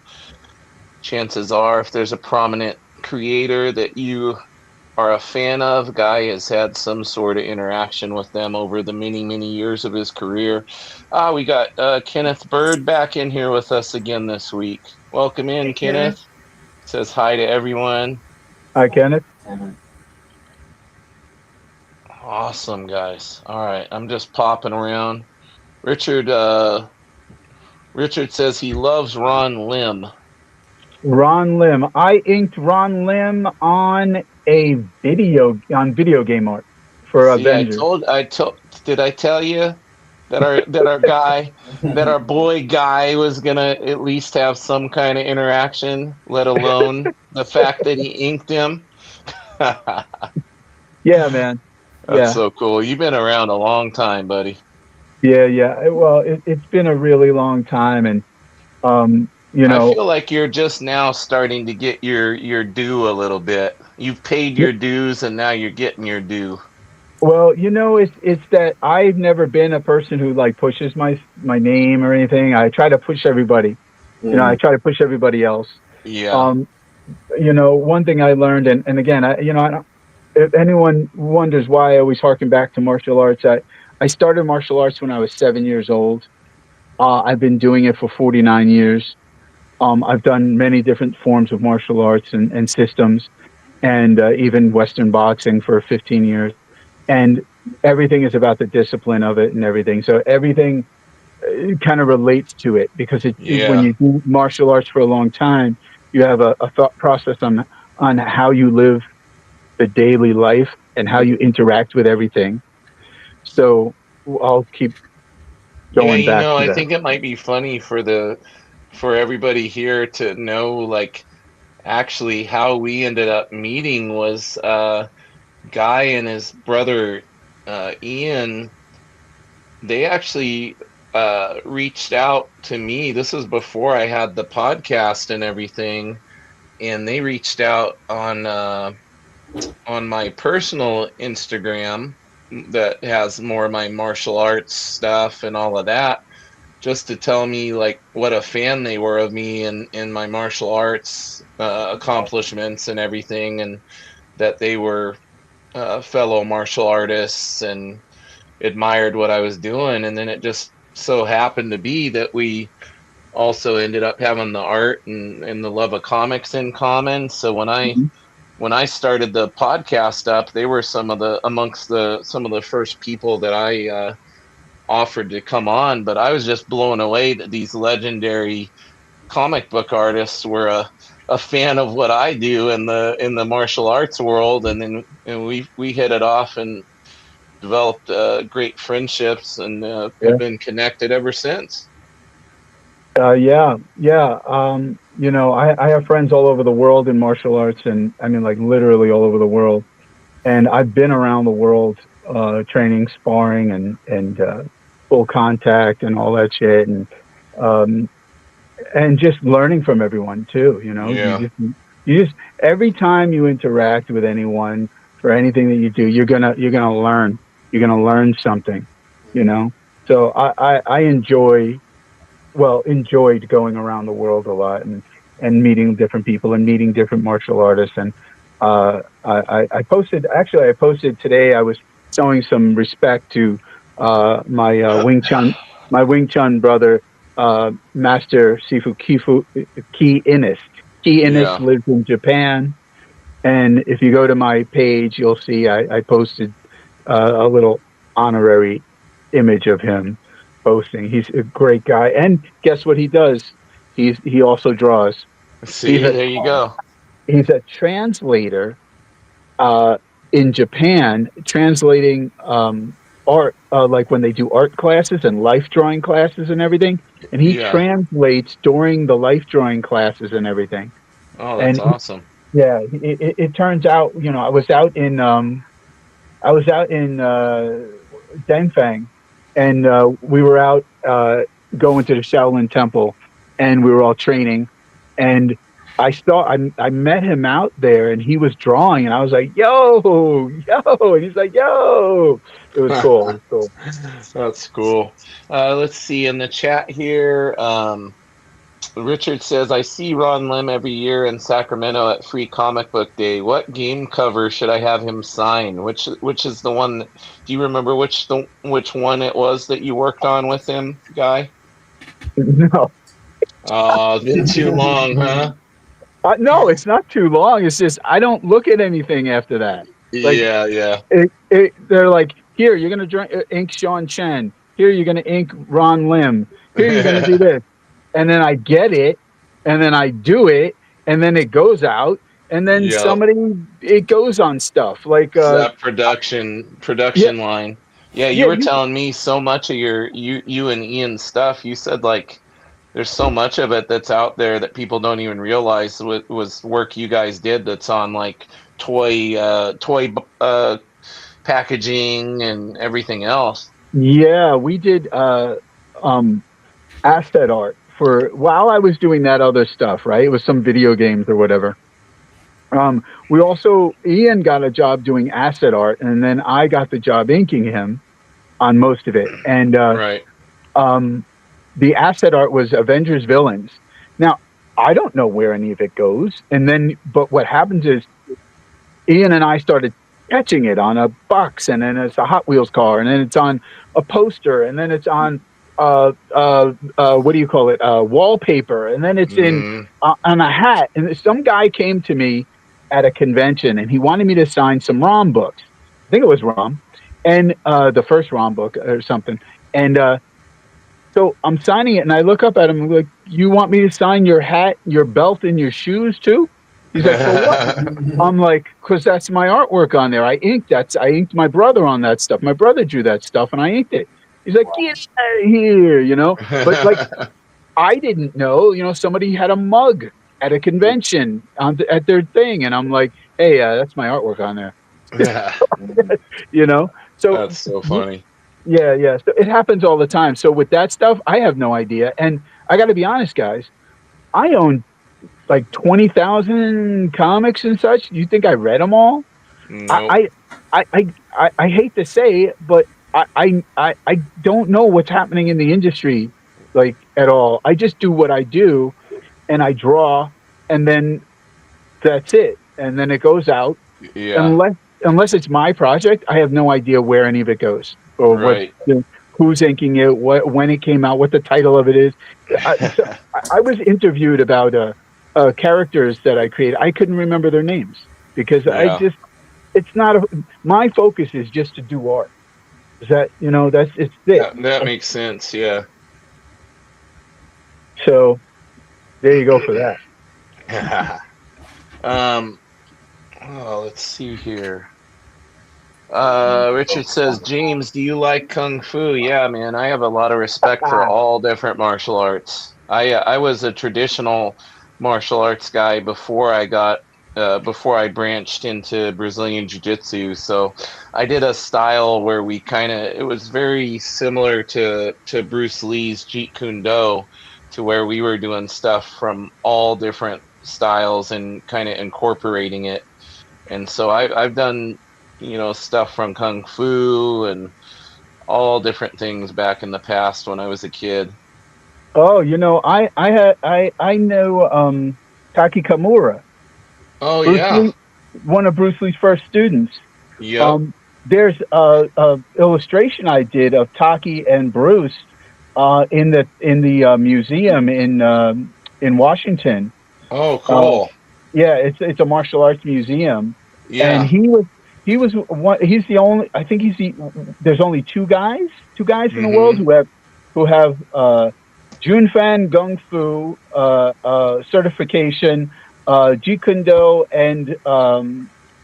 Chances are, if there's a prominent creator that you are a fan of, Guy has had some sort of interaction with them over the many, many years of his career. We got Kenneth Bird back in here with us again this week. Welcome in, Hey, Kenneth. Says hi to everyone. Hi, Kenneth. Awesome, guys. All right, I'm just popping around. Richard says he loves Ron Lim. Ron Lim. I inked Ron Lim on video game art for See, Avengers. did I tell you that our boy Guy was gonna at least have some kind of interaction, let alone the fact that he inked him? That's Yeah, man. Yeah. so cool. You've been around a long time, buddy. Yeah. Well, it's been a really long time, and um, you I know, feel like you're just now starting to get your due a little bit. You've paid your dues and now you're getting your due. well, it's that I've never been a person who like pushes my name or anything. I try to push everybody. I try to push everybody else. Yeah. Um, one thing I learned, and again, if anyone wonders why I always harken back to martial arts, I started martial arts when I was 7 years old. I've been doing it for 49 years. I've done many different forms of martial arts and systems, and even Western boxing for 15 years. And everything is about the discipline of it and everything. So everything kind of relates to it because when Yeah. you do martial arts for a long time, you have a thought process on how you live the daily life and how you interact with everything. So I'll keep Yeah, going back to I that. think it might be funny for everybody here to know, like, actually how we ended up meeting was Guy and his brother Ian. They actually reached out to me. This was before I had the podcast and everything, and they reached out on my personal Instagram that has more of my martial arts stuff and all of that, just to tell me like what a fan they were of me and my martial arts accomplishments and everything, and that they were fellow martial artists and admired what I was doing. And then it just so happened to be that we also ended up having the art and the love of comics in common. So Mhm. when I started the podcast up, they were some of the first people that I offered to come on. But I was just blown away that these legendary comic book artists were a fan of what I do in the martial arts world, and then we hit it off and developed great friendships, and Yeah. have been connected ever since. Yeah. I have friends all over the world in martial arts, and I mean, like literally all over the world. And I've been around the world, training, sparring, and full contact and all that shit, um, and just learning from everyone too. Yeah, You just every time you interact with anyone for anything that you do, you're gonna learn. You're gonna learn something. You know. So I enjoyed going around the world a lot and meeting different people and meeting different martial artists. And I posted today. I was showing some respect to my my Wing Chun brother, Master Sifu Ki Innis. Ki Innis Yeah. lives in Japan, and if you go to my page, you'll see I posted a little honorary image of him posting. He's a great guy, and guess what he does? He also draws. He's See, a there you go. he's a translator uh, in Japan, translating art, like when they do art classes and life drawing classes and everything. And he Yeah. translates during the life drawing classes and everything. Oh, that's And awesome. yeah, it turns out, I was out in Dengfang, and we were out going to the Shaolin Temple, and we were all training, and I met him out there, and he was drawing, and I was like, "Yo, yo," and he's like, "Yo." It was cool. It was cool. That's cool. Let's see in the chat here. Richard says, I see Ron Lim every year in Sacramento at Free Comic Book Day. What game cover should I have him sign? Which is the one? Do you remember which one it was that you worked on with him, Guy? No, Oh, it's been too long, huh? no, it's not too long. It's just I don't look at anything after that. Like Yeah, yeah. they're like, here, you're gonna ink Sean Chen. Here, you're gonna ink Ron Lim. Here, you're gonna do this, and then I get it, and then I do it, and then it goes out, and then Yep. it goes on stuff like It's that yeah, production line. Yeah, you yeah, were telling me so much of you and Ian's stuff. You said like there's so much of it that's out there that people don't even realize was work you guys did that's on like toy packaging and everything else. yeah. We did asset art for while I was doing that other stuff. Right, it was some video games or whatever. We also Ian got a job doing asset art, and then I got the job inking him on most of it. And Right. the asset art was Avengers villains. Now I don't know where any of it goes, and then but what happens is Ian and I started catching it on a box, and then it's a Hot Wheels car, and then it's on a poster, and then it's on what do you call it? Wallpaper, and then it's in Mm, on a hat. And some guy came to me at a convention, and he wanted me to sign some ROM books. I think it was ROM, and the first ROM book or something. And so I'm signing it, and I look up at him and I'm like, "You want me to sign your hat, your belt, and your shoes too?" He's like, "For what?" I'm like, "Because that's my artwork on there. I inked my brother on that stuff. My brother drew that stuff, and I inked it." He's like, "Get out of here," you know. But like, I didn't know, somebody had a mug at a convention at their thing, and I'm like, "Hey, that's my artwork on there," you know. So That's so funny. yeah, yeah. So it happens all the time. So with that stuff, I have no idea. And I got to be honest, guys, I own like 20,000 comics and such. You think I read them all? Nope. I hate to say it, but I don't know what's happening in the industry like at all. I just do what I do, and I draw, and then that's it. And then it goes out. Yeah. Unless it's my project, I have no idea where any of it goes or Right. who's inking it, when it came out, what the title of it is. I was interviewed about characters that I created. I couldn't remember their names because Yeah. it's not my focus is just to do art. Is that it's it. That makes sense. Yeah. So there you go for that. Let's see here. Richard says, James, do you like Kung Fu? Yeah, man, I have a lot of respect for all different martial arts. I was a traditional martial arts guy before I branched into Brazilian Jiu-Jitsu. So I did a style where it was very similar to Bruce Lee's Jeet Kune Do, to where we were doing stuff from all different styles and kind of incorporating it. And so I've done, stuff from Kung Fu and all different things back in the past when I was a kid. Oh, I know Taki Kamura. Oh, Bruce yeah. Lee, one of Bruce Lee's first students. Yep. There's a illustration I did of Taki and Bruce in the museum in Washington. Oh, Uh, cool. yeah, it's a martial arts museum, and Yeah. he was one. He's the only. I think he's the. There's only two guys in the world Mm-hmm. who have Junfan Gung Fu certification, Jeet Kune Do,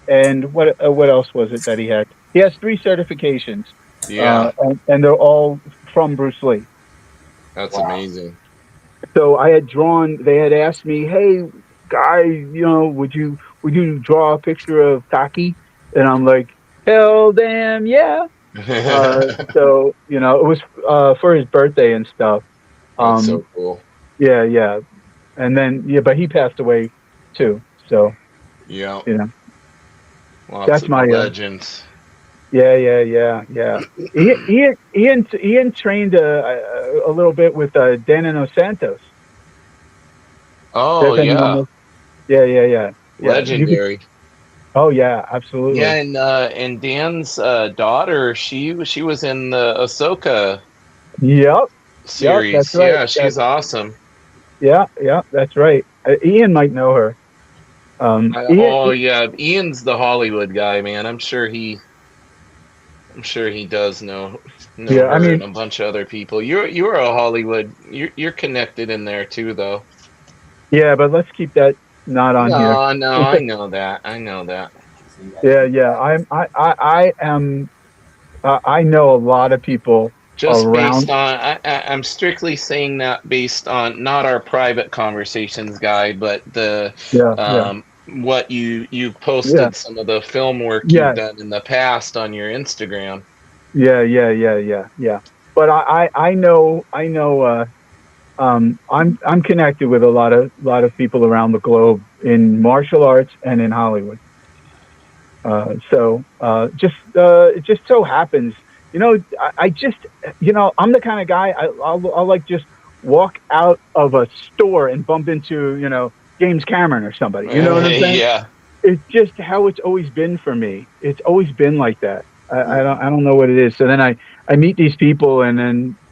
and what else was it that he had? He has three certifications, Yeah. and they're all from Bruce Lee. That's Wow. amazing. So I had drawn. They had asked me, "Hey, guy, would you draw a picture of Taki?" And I'm like, "Hell, damn, yeah." So it was for his birthday and stuff. That's Um, so cool. yeah, yeah, and then but he passed away too. So Yeah. you know, Lots that's of the my legends. yeah, yeah, yeah, yeah. Ian trained a little bit with Danilo Santos. Oh, If anyone yeah. knows, yeah, yeah, yeah, yeah. You could. Legendary. Oh yeah, Yeah, absolutely. and Dan's daughter, she was in the Ahsoka Yep, yep. That's series. right. Yeah, she's awesome. Yeah, yeah. That's right. Ian might know her. Ian. Oh yeah, Ian's the Hollywood guy, man. I'm sure he does know Yeah. I her and mean, a bunch of other people. You're a Hollywood. You're connected in there too, though. yeah. But let's keep that not on here. No, no, I know that. I know that. So you guys Yeah, know yeah. I am. I know a lot of people Just based around. on, I'm strictly saying that based on not our private conversations, Guy, but the Yeah, yeah, what you've yeah, posted some of the film work you've yeah, done in the past on your Instagram. yeah, yeah, yeah, yeah, yeah. But I know. I'm connected with a lot of people around the globe in martial arts and in Hollywood. Just it just so happens, I just, I'm the kind of guy I'll like just walk out of a store and bump into James Cameron or somebody. You know what I'm saying? Yeah, It's just how it's always been for me. It's always been like that. I that. don't know what it is. So then I meet these people and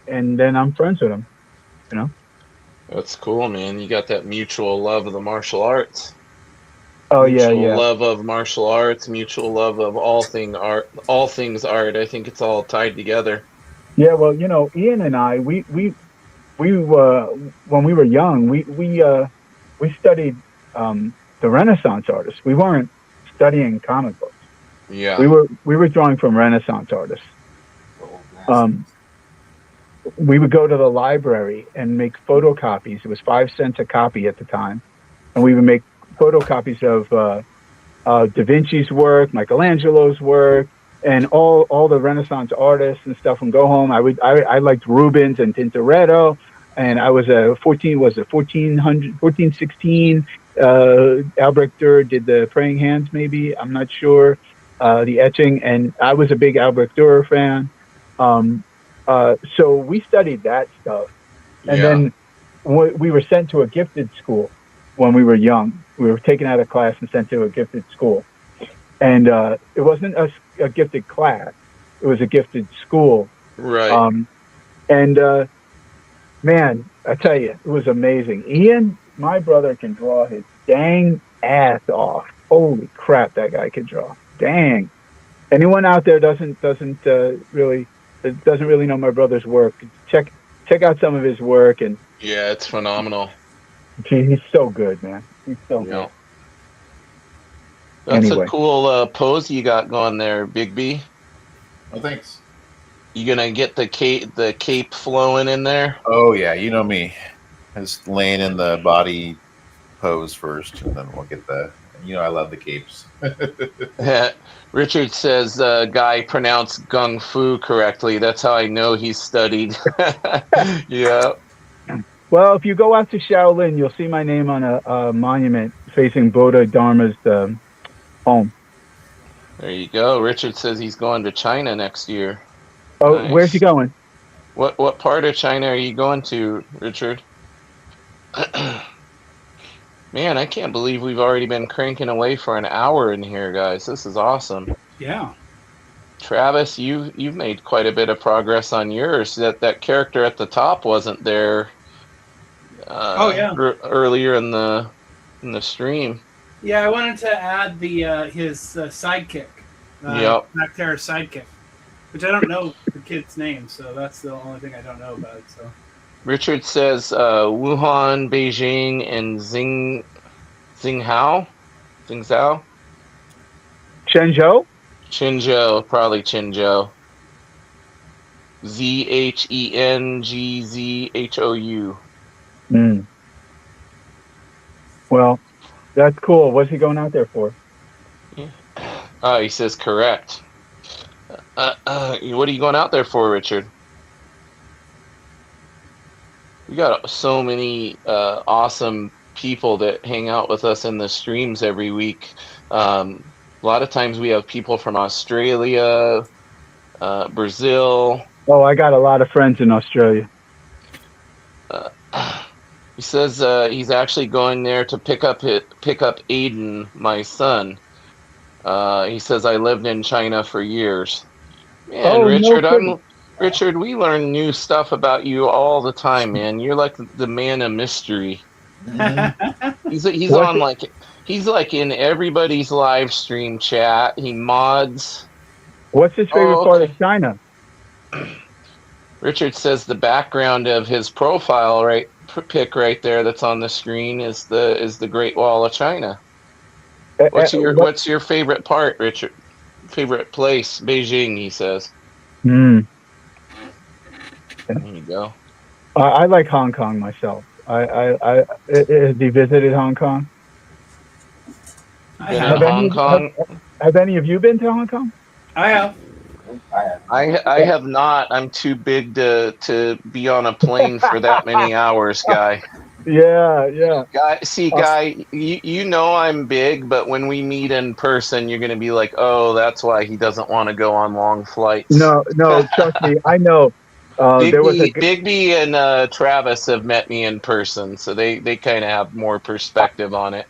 then I'm friends with them. You know? that's cool, man. You got that mutual love of the martial arts. Oh yeah, Mutual yeah, love of martial arts, mutual love of all things art. I think it's all tied together. yeah. Well, Ian and I, we when we were young, we studied the Renaissance artists. We weren't studying comic books. Yeah, We were drawing from Renaissance artists. Old masters. Um, we would go to the library and make photocopies. It was 5 cents a copy at the time, and we would make photocopies of Da Vinci's work, Michelangelo's work, and all the Renaissance artists and stuff. And go home. I liked Rubens and Tintoretto, and I was a 1416. Albrecht Dürer did the Praying Hands, maybe I'm not sure, the etching, and I was a big Albrecht Dürer fan. Um, so we studied that stuff, and yeah. then we were sent to a gifted school when we were young. We were taken out of class and sent to a gifted school. And it wasn't a gifted class; it was a gifted school. Right. Um, and man, I tell you, it was amazing. Ian, my brother, can draw his dang ass off. Holy crap, that guy can draw. Dang. Anyone out there doesn't really know my brother's work. Check out some of his work, and Yeah, it's phenomenal. gee, he's so good, man. He's so Yeah. good. That's a Anyway, cool pose you got going there, Big B. Oh, thanks. You gonna get the cape flowing in there? Oh yeah, you know me. Just laying in the body pose first, and then we'll get the. I love the capes. Richard says Guy pronounced Gung Fu correctly. That's how I know he's studied. Yeah. well, if you go out to Shaolin, you'll see my name on a monument facing Bodhi Dharma's home. There you go. Richard says he's going to China next year. Oh, where's he Nice. going? What part of China are you going to, Richard? Man, I can't believe we've already been cranking away for an hour in here, guys. This is awesome. Yeah. Travis, you've made quite a bit of progress on yours. That character at the top wasn't there. Oh yeah. Earlier in the stream. Yeah, I wanted to add the his sidekick. Yep. Bacter's sidekick, which I don't know the kid's name, so that's the only thing I don't know about. So. Richard says Wuhan, Beijing, and Xingzhou. Shenzhou, probably Qinzhou. Zhengzhou. Well, that's cool. What's he going out there for? Yeah. He says correct. What are you going out there for, Richard? We got so many awesome people that hang out with us in the streams every week. A lot of times we have people from Australia, Brazil. Oh, I got a lot of friends in Australia. He says he's actually going there to pick up Aiden, my son. He says I lived in China for years. Man, Richard, Richard, we learn new stuff about you all the time, man. You're like the man of mystery. He's like in everybody's live stream chat. He mods. What's his favorite part of China? Richard says the background of his profile pic right there that's on the screen is the Great Wall of China. What's your favorite part, Richard? Favorite place? Beijing, he says. There you go. I like Hong Kong myself. Has he visited Hong Kong? Hong Kong. Have any of you been to Hong Kong? I have. I have not. I'm too big to be on a plane for that many hours, Guy. Yeah. Guy, you know I'm big, but when we meet in person, you're going to be like, oh, that's why he doesn't want to go on long flights. No, trust me, I know. Bigby and Travis have met me in person, so they kind of have more perspective on it.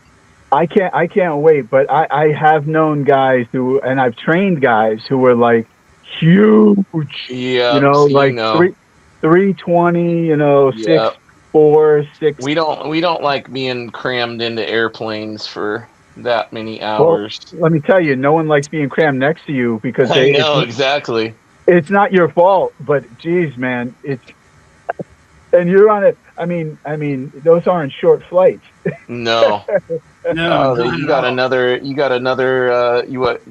I can't wait, but I have known guys and I've trained guys who were like huge. Yeah, 320, 6'4", 6. We don't like being crammed into airplanes for that many hours. Well, let me tell you, no one likes being crammed next to you because I know exactly. It's not your fault, but geez, man, and you're on it. I mean, those aren't short flights. No. You got another.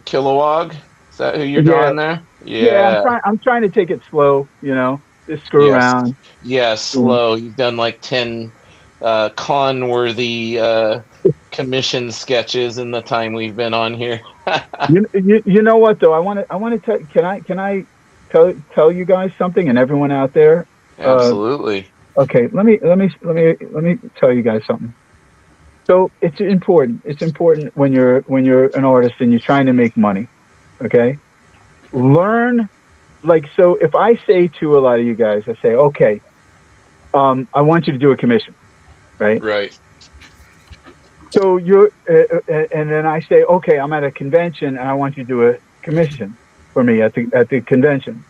Kilowog? Is that who you're drawing there? Yeah. I'm trying to take it slow. Just screw around. Yeah, slow. You've done like 10 con-worthy commission sketches in the time we've been on here. you know what though? I want to tell. Can I tell you guys something and everyone out there? Absolutely. Okay, let me tell you guys something. So it's important. It's important when you're an artist and you're trying to make money. Okay, learn. So if I say to a lot of you guys, I say, okay, I want you to do a commission, right? Right. So and then I say, okay, I'm at a convention and I want you to do a commission for me at the convention.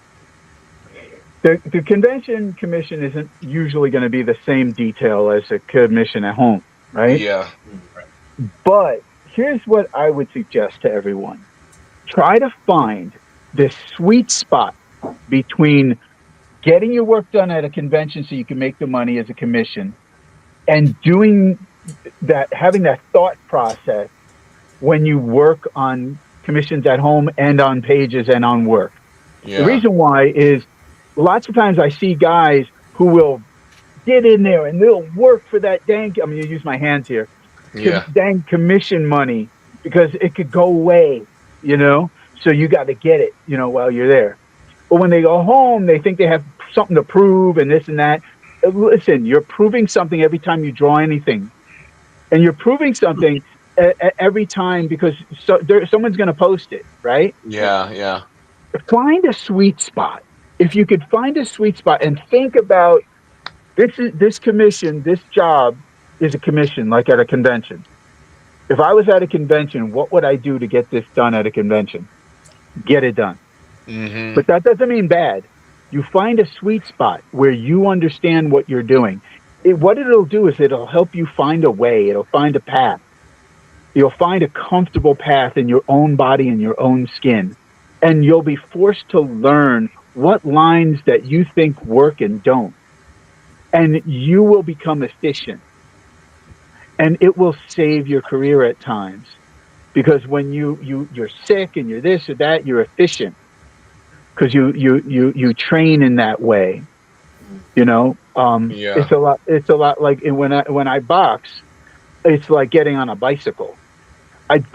The convention commission isn't usually going to be the same detail as a commission at home, right? Yeah. But here's what I would suggest to everyone. Try to find this sweet spot between getting your work done at a convention so you can make the money as a commission and doing that, having that thought process when you work on commissions at home and on pages and on work. Yeah. The reason why is lots of times I see guys who will get in there and they'll work for that I'm going to use my hands here. Dang commission money because it could go away, so you got to get it, while you're there. But when they go home, they think they have something to prove and this and that. Listen, you're proving something every time you draw anything. And you're proving something every time because someone's going to post it, right? Yeah. Find a sweet spot. If you could find a sweet spot and think about this commission, this job is a commission, like at a convention. If I was at a convention, what would I do to get this done at a convention? Get it done. Mm-hmm. But that doesn't mean bad. You find a sweet spot where you understand what you're doing. What it'll do is it'll help you find a way. It'll find a path. You'll find a comfortable path in your own body and your own skin. And you'll be forced to learn what lines that you think work and don't. And you will become efficient. And it will save your career at times. Because when you're sick and you're this or that, you're efficient because you train in that way. Yeah. It's a lot like when I box, it's like getting on a bicycle. I've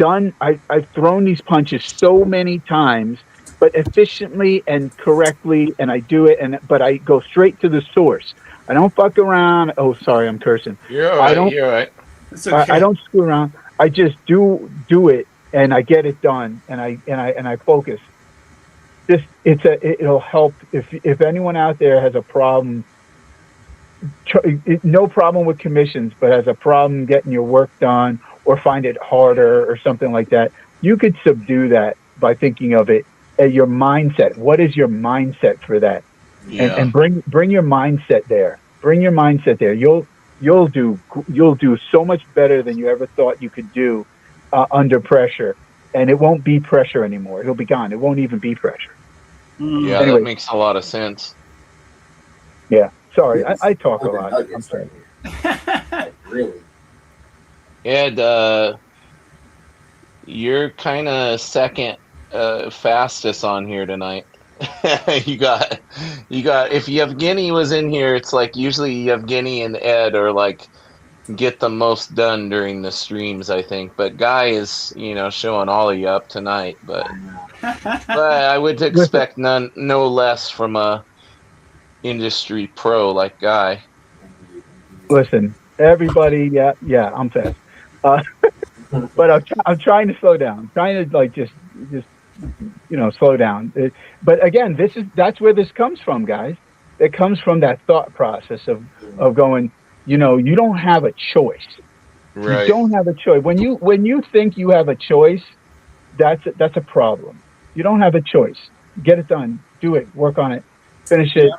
thrown these punches so many times, but efficiently and correctly, and I do it, but I go straight to the source. I don't fuck around. Oh, sorry, I'm cursing. You're all I right. don't You're all right. It's I okay. don't screw around. I just do it, and I get it done, and I focus. It'll help if anyone out there has a problem. No problem with commissions, but has a problem getting your work done or find it harder or something like that, you could subdue that by thinking of it at your mindset. What is your mindset for that? Yeah. And bring your mindset there. Bring your mindset there. You'll do so much better than you ever thought you could do under pressure, and it won't be pressure anymore. It'll be gone. It won't even be pressure. Yeah, that Anyway, makes a lot of sense. yeah. Sorry, Yes. I talk a Golden lot. I'm nuggets sorry. right here. Like, really. Ed, you're kind of second fastest on here tonight. you got if Yevgeny was in here, it's like usually Yevgeny and Ed are like get the most done during the streams, I think. But Guy is, showing all of you up tonight. But I know. I would Listen, expect no less from a industry pro like Guy. Indeed, indeed. listen, everybody. Yeah, I'm fast. Uh, but I'm trying to slow down. I'm trying to like just slow down. But again, that's where this comes from, guys. It comes from that thought process of going. You don't have a choice. You Right. don't have a choice. When you think you have a choice, that's a problem. You don't have a choice. Get it done. Do it. Work on it. Finish it.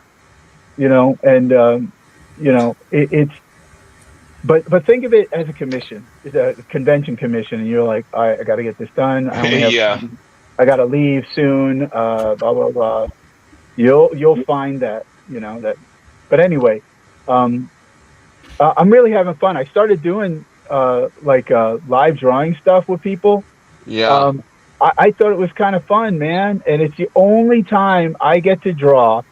And it's. But think of it as a commission. It's a convention commission, and you're like, all right, I got to get this done. I only have. Yeah. I got to leave soon. Blah blah blah. You'll find that that. But anyway, um, I'm really having fun. I started doing live drawing stuff with people. Yeah. Um, I thought it was kind of fun, man, and it's the only time I get to draw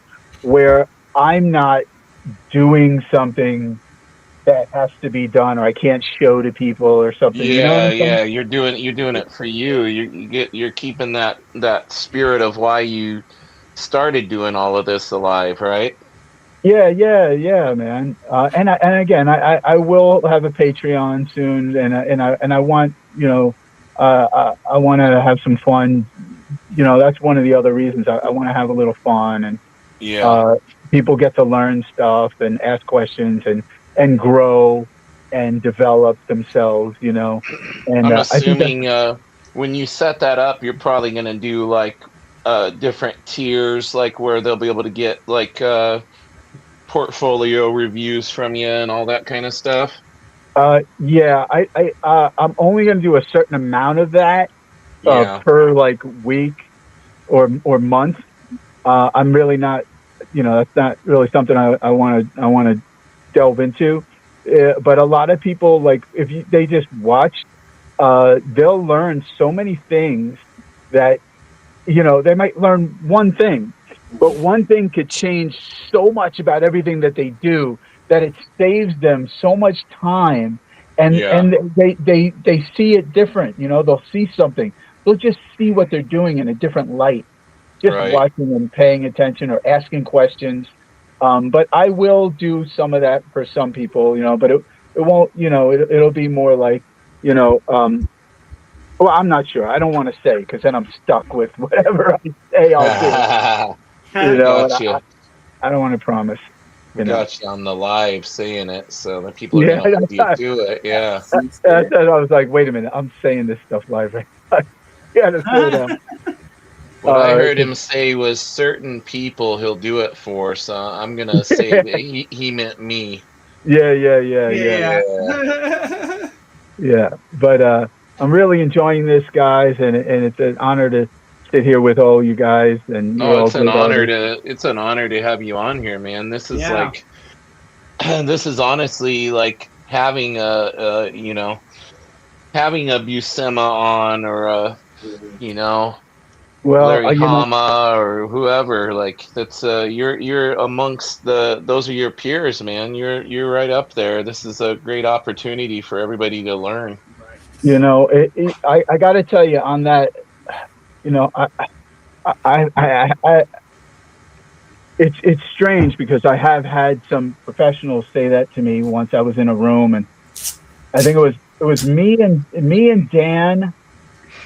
where I'm not doing something that has to be done or I can't show to people or something. You know what Yeah, I'm saying? yeah. You're doing it for you. You're keeping that spirit of why you started doing all of this alive, right? Yeah, man. And again, I will have a Patreon soon, and I want I want to have some fun. That's one of the other reasons I want to have a little fun, and Yeah. uh, people get to learn stuff and ask questions and grow and develop themselves. And I'm I think that's assuming when you set that up, you're probably gonna do like different tiers, like where they'll be able to get like portfolio reviews from you and all that kind of stuff. yeah. I'm only going to do a certain amount of that Yeah. per like week or month. I'm really not, that's not really something I want to delve into. But a lot of people like they just watch, they'll learn so many things that they might learn one thing, but one thing could change so much about everything that they do that it saves them so much time, and Yeah. and they see it different. They'll see something. They'll just see what they're doing in a different light, just Right. watching and paying attention or asking questions. But I will do some of that for some people, but it won't, it'll be more like, you know, um, well, I'm not sure. I don't want to say because then I'm stuck with whatever I say I'll do. And Gotcha. I don't want to promise. You know. Gotcha on the live saying it, so the people are Yeah, gonna hold you to it. Yeah. I was like, wait a minute, I'm saying this stuff live right now. You gotta slow down. What I heard him say was certain people he'll do it for, so I'm gonna say that he meant me. Yeah. But I'm really enjoying this, guys, and it's an honor to sit here with all you guys, and you're No, all it's an great honor artists. to have you on here, man. This is Yeah. like this is honestly like having having a Buscema on, or a Well, Larry Hama or whoever. Like, that's you're amongst those are your peers, man. You're right up there. This is a great opportunity for everybody to learn. I got to tell you on that. I it's strange because I have had some professionals say that to me once. I was in a room, and I think it was me and Dan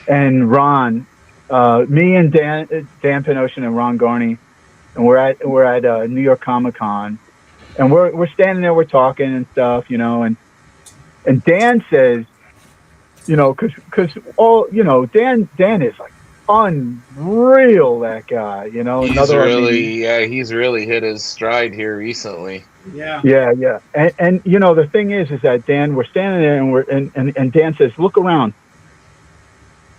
and Ron, me and Dan Penosian and Ron Garney, and we're at New York Comic Con, and we're standing there, we're talking and stuff, and Dan says, because all Dan is like unreal, that guy, He's really hit his stride here recently. Yeah. And the thing is that Dan, we're standing there, and Dan says, look around,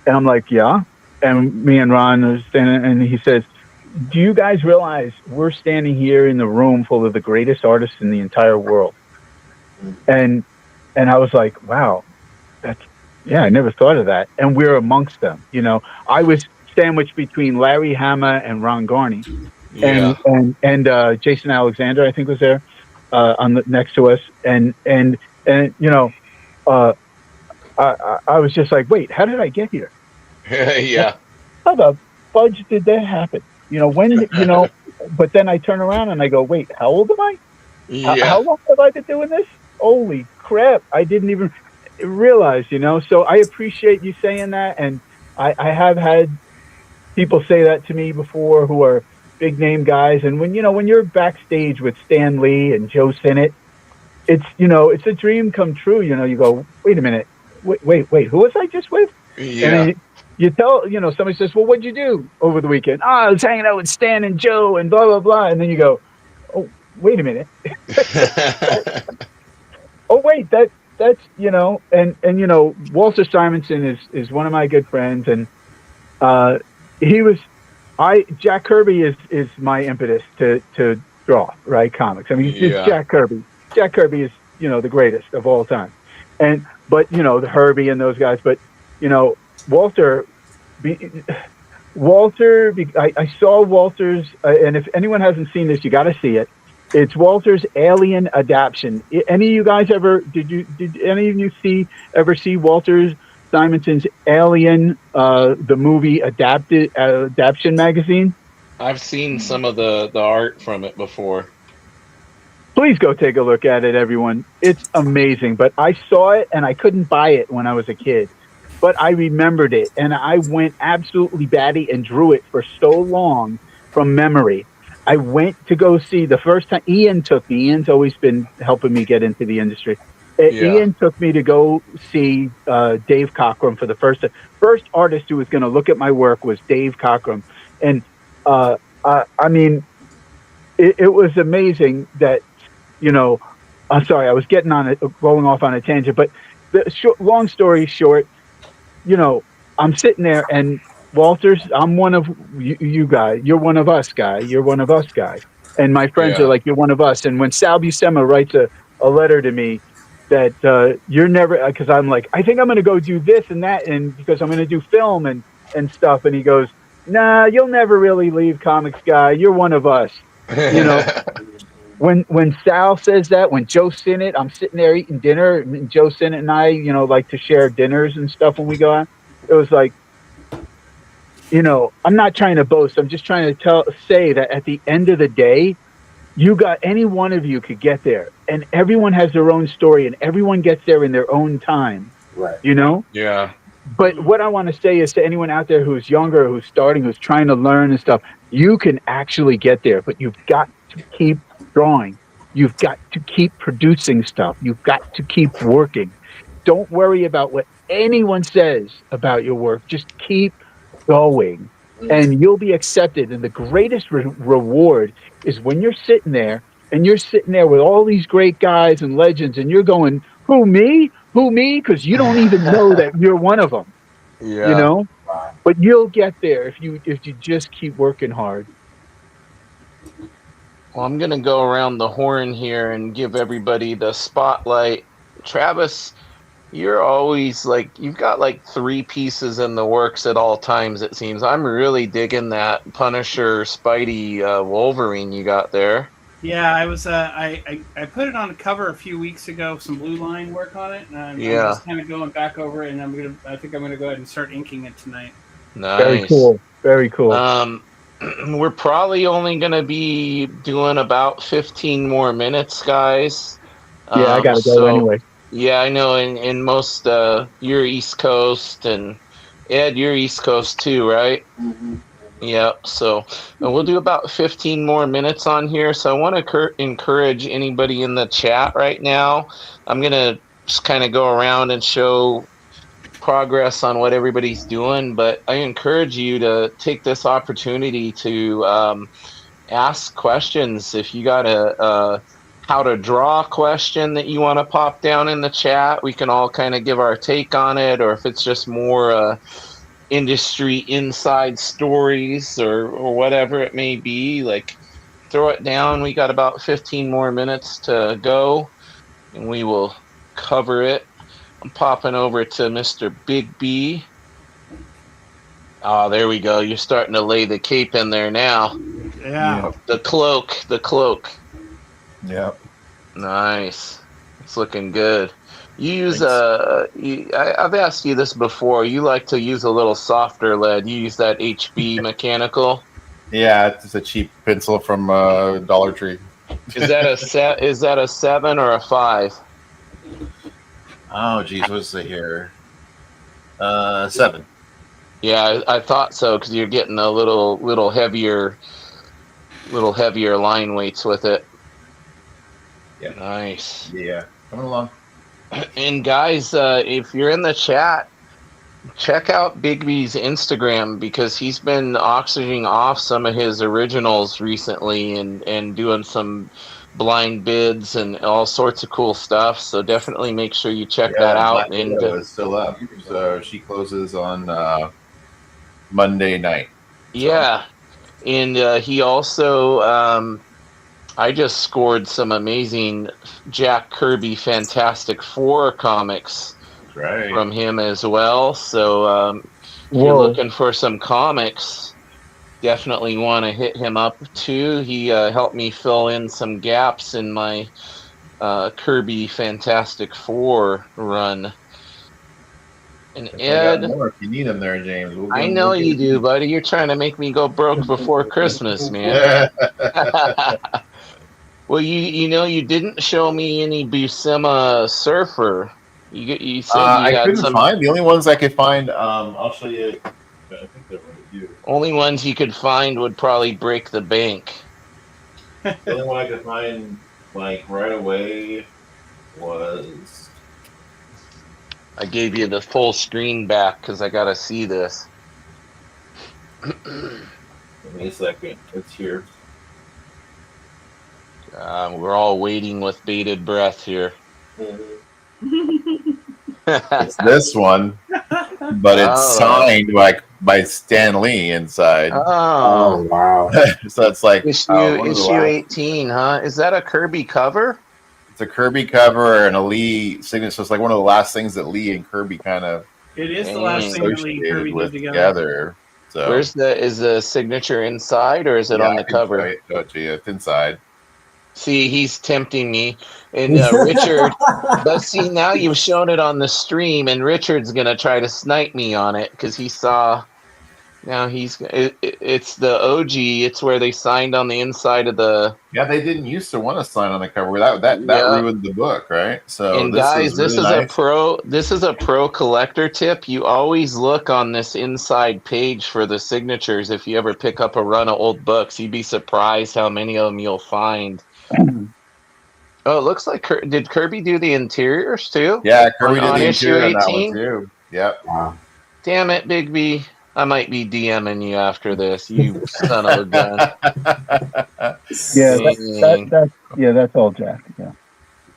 and I'm like, yeah, and me and Ron are standing, and he says, do you guys realize we're standing here in the room full of the greatest artists in the entire world? And I was like, wow, I never thought of that. And we're amongst them. I was sandwiched between Larry Hama and Ron Garney, and Jason Alexander, I think, was there next to us, and I was just like, wait, how did I get here? Yeah. How the fudge did that happen? But then I turn around and I go, wait, how old am I? How long have I been doing this? Holy crap. I didn't even realize, so I appreciate you saying that. And I have had people say that to me before who are big name guys. And when you're backstage with Stan Lee and Joe Sinnott, it's a dream come true. You go, wait a minute. Wait, who was I just with? Yeah. And then you tell, somebody says, well, what'd you do over the weekend? Oh, I was hanging out with Stan and Joe and blah, blah, blah. And then you go, oh, wait a minute. Oh, wait, that's, and Walter Simonson is one of my good friends. And Jack Kirby is my impetus to draw, right? Comics. I mean, it's Jack Kirby. Jack Kirby is, the greatest of all time. But the Herbie and those guys, but, Walter, I saw Walter's, and if anyone hasn't seen this, you got to see it. It's Walter's Alien adaptation. Any of you guys did any of you ever see Walter Simonson's Alien, the movie adaptation magazine? I've seen some of the art from it before. Please go take a look at it, everyone. It's amazing. But I saw it and I couldn't buy it when I was a kid. But I remembered it, and I went absolutely batty and drew it for so long from memory. I went to go see the first time. Ian took me. Ian's always been helping me get into the industry. Ian took me to go see Dave Cockrum for the first time. First artist who was going to look at my work was Dave Cockrum. And I mean, it was amazing that, I'm sorry, I was going off on a tangent, but long story short, I'm sitting there, and Walters, I'm one of you guys. You're one of us, guy. You're one of us, guy. And my friends are like, you're one of us. And when Sal Buscema writes a letter to me that you're never, because I'm like, I think I'm going to go do this and that, and because I'm going to do film and stuff. And he goes, nah, you'll never really leave comics, guy. You're one of us. When Sal says that, when Joe Sinnott, I'm sitting there eating dinner, and Joe Sinnott and I, like to share dinners and stuff when we go out. It was like, I'm not trying to boast. I'm just trying to say that at the end of the day, any one of you could get there, and everyone has their own story, and everyone gets there in their own time. Right. Yeah. But what I want to say is to anyone out there who's younger, who's starting, who's trying to learn and stuff, you can actually get there, but you've got to keep drawing. You've got to keep producing stuff. You've got to keep working. Don't worry about what anyone says about your work. Just keep going. and you'll be accepted. And the greatest reward is when you're sitting there and you're sitting there with all these great guys and legends, and you're going, "Who me? Who me?" Because you don't even know that you're one of them, you Yeah. know. But you'll get there if you just keep working hard. Well, I'm going to go around the horn here and give everybody the spotlight. Travis, you're always like, you've got like 3 pieces in the works at all times, it seems. I'm really digging that Punisher Spidey Wolverine you got there. Yeah, I was. I put it on the cover a few weeks ago. Some blue line work on it, and I'm just kind of going back over it. And I think I'm gonna go ahead and start inking it tonight. Nice. Very cool. Very cool. We're probably only gonna be doing about 15 more minutes, guys. Yeah, I gotta go anyway. Yeah, I know. In most, you're East Coast, and Ed, you're East Coast too, right? Mm-hmm. Yeah. So we'll do about 15 more minutes on here. So I want to encourage anybody in the chat right now. I'm gonna just kind of go around and show progress on what everybody's doing, but I encourage you to take this opportunity to ask questions. If you got a how to draw question that you want to pop down in the chat, we can all kind of give our take on it, or if it's just more industry inside stories or whatever it may be, like throw it down. We got about 15 more minutes to go and we will cover it. I'm popping over to Mr. Big B. Oh, there we go. You're starting to lay the cape in there now. Yeah. The cloak. Yep. Nice. It's looking good. You use I've asked you this before. You like to use a little softer lead. You use that HB Mechanical. Yeah, it's just a cheap pencil from Dollar Tree. Is that a 7 or a 5? Oh, geez, what's it here? 7. Yeah, I thought so, because you're getting a little heavier line weights with it. Yeah. Nice. Yeah, coming along. And guys, if you're in the chat, check out Big B's Instagram, because he's been auctioning off some of his originals recently and doing some blind bids and all sorts of cool stuff. So definitely make sure you check that out. And it's still up. So she closes on Monday night. So. Yeah, and he also I just scored some amazing Jack Kirby Fantastic Four comics from him as well. So if you're looking for some comics, definitely want to hit him up too. He helped me fill in some gaps in my Kirby Fantastic Four run. And Ed, more if you need them there, James. I know you do, buddy. You're trying to make me go broke before Christmas, man. Well, you didn't show me any Buscema Surfer. You said I couldn't find the only ones I could find. I'll show you. I think they're right here. Only ones you could find would probably break the bank. The only one I could find like right away was. I gave you the full screen back because I gotta see this. Give me a second. It's here. We're all waiting with bated breath here. It's this one, but it's signed by Stan Lee inside. Oh wow! So it's like issue 18, huh? Is that a Kirby cover? It's a Kirby cover and a Lee signature. So it's like one of the last things that Lee and Kirby kind of. It is the last thing that Lee and Kirby did together. So is the signature inside or is it on the cover? Show it to you. It's inside. See, he's tempting me. And Richard, but see, now you've shown it on the stream, and Richard's going to try to snipe me on it because he saw. Now it's the OG. It's where they signed on the inside of the. Yeah, they didn't used to want to sign on the cover. That ruined the book, right? So and this is a pro collector tip. You always look on this inside page for the signatures. If you ever pick up a run of old books, you'd be surprised how many of them you'll find. Oh, it looks like did Kirby do the interiors too? Yeah, Kirby did the issue interior 18 on that one too. Yep. Wow. Damn it, Big B. I might be DMing you after this, you son of a gun. Yeah, Dang. that's all Jack. Yeah.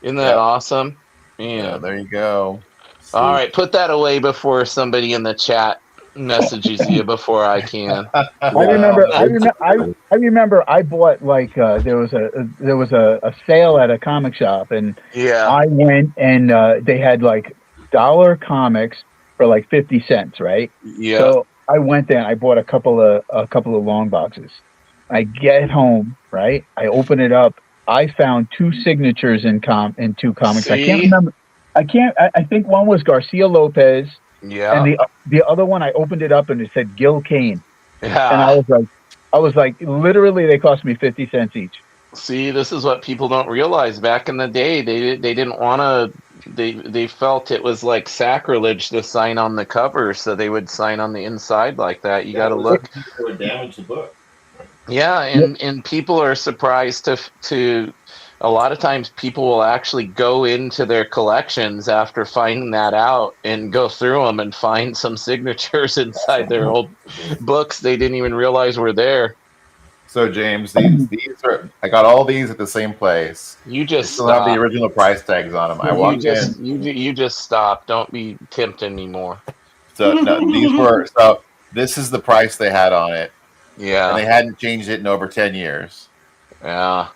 Isn't that awesome? Yeah, Man. there you go. All right, put that away before somebody in the chat messages you before I can. I remember I bought like there was a sale at a comic shop, and Yeah. I went and they had like dollar comics for like 50 cents, right? Yeah. So I went there and I bought a couple of long boxes. I get home, right? I open it up. I found two signatures in two comics. I can't See? remember. I think one was Garcia Lopez, Yeah. and the other one, I opened it up and it said Gil Kane, and Yeah. I was like, literally, they cost me 50 cents each. See, this is what people don't realize. Back in the day, they didn't want to. They felt it was like sacrilege to sign on the cover, so they would sign on the inside like that. You got to look. It would damage the book. Yeah, and people are surprised to. A lot of times, people will actually go into their collections after finding that out and go through them and find some signatures inside their old books they didn't even realize were there. So James, these are, I got all these at the same place. You They just still have the stop. original price tags on them. I walked in. You just stop. Don't be tempting me more. So no, these were so. This is the price they had on it, Yeah. and they hadn't changed it in over 10 years. Yeah.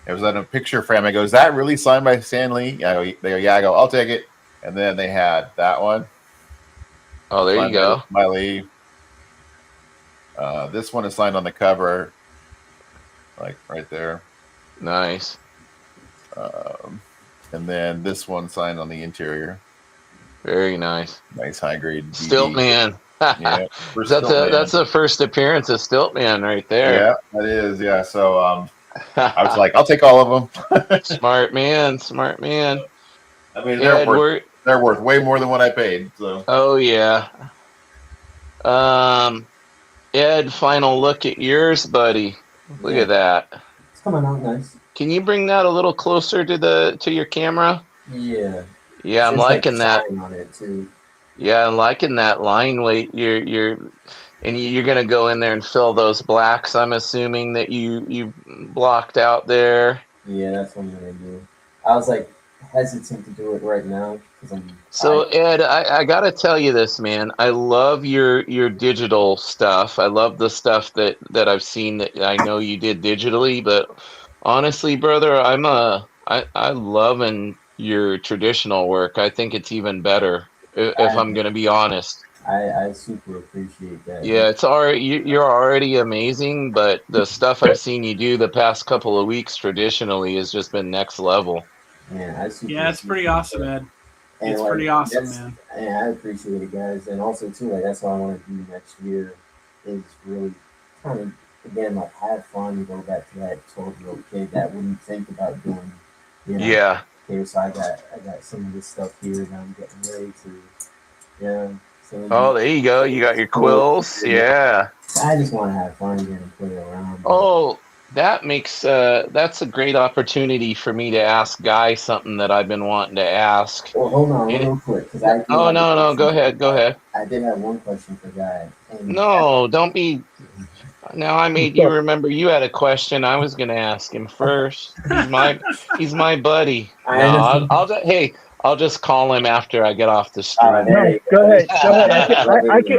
It was in a picture frame. I go, is that really signed by Stan Lee? They go, yeah. I go, I'll take it. And then they had that one. Oh, there you go. By Lee. This one is signed on the cover, like right there. Nice. And then this one signed on the interior. Very nice. Nice high grade. Stiltman. Yeah, that's the first appearance of Stiltman right there. Yeah, that is. Yeah. So I was like, I'll take all of them. Smart man. I mean, they're worth way more than what I paid. So. Oh yeah. Ed, final look at yours, buddy. Look at that. It's coming out nice. Can you bring that a little closer to your camera? Yeah. Yeah, I'm liking that. On it too. Yeah, I'm liking that line weight. You're gonna go in there and fill those blacks. I'm assuming that you blocked out there. Yeah, that's what I'm gonna do. I was like hesitant to do it right now because I'm. So Ed, I gotta tell you this, man. I love your digital stuff. I love the stuff that I've seen that I know you did digitally. But honestly, brother, I loving your traditional work. I think it's even better. If I'm gonna be honest. I super appreciate that. Yeah, it's already you're already amazing, but the stuff I've seen you do the past couple of weeks traditionally has just been next level. Man, it's pretty awesome, Ed. And it's pretty awesome, man. And I appreciate it, guys. And also too, like that's what I want to do next year is really kind of again like have fun and go back to that 12-year-old kid that wouldn't think about doing. Yeah. Okay, so I got some of this stuff here that I'm getting ready to. Yeah. So there you go. You got your quills. Yeah. I just want to have fun again and play around. Oh, that makes that's a great opportunity for me to ask Guy something that I've been wanting to ask. Well, hold on real quick, because no. Go ahead. I did have one question for Guy. No, don't be. Now I made you remember you had a question. I was going to ask him first. He's my buddy. No, I'll just call him after I get off the stream. No, go ahead.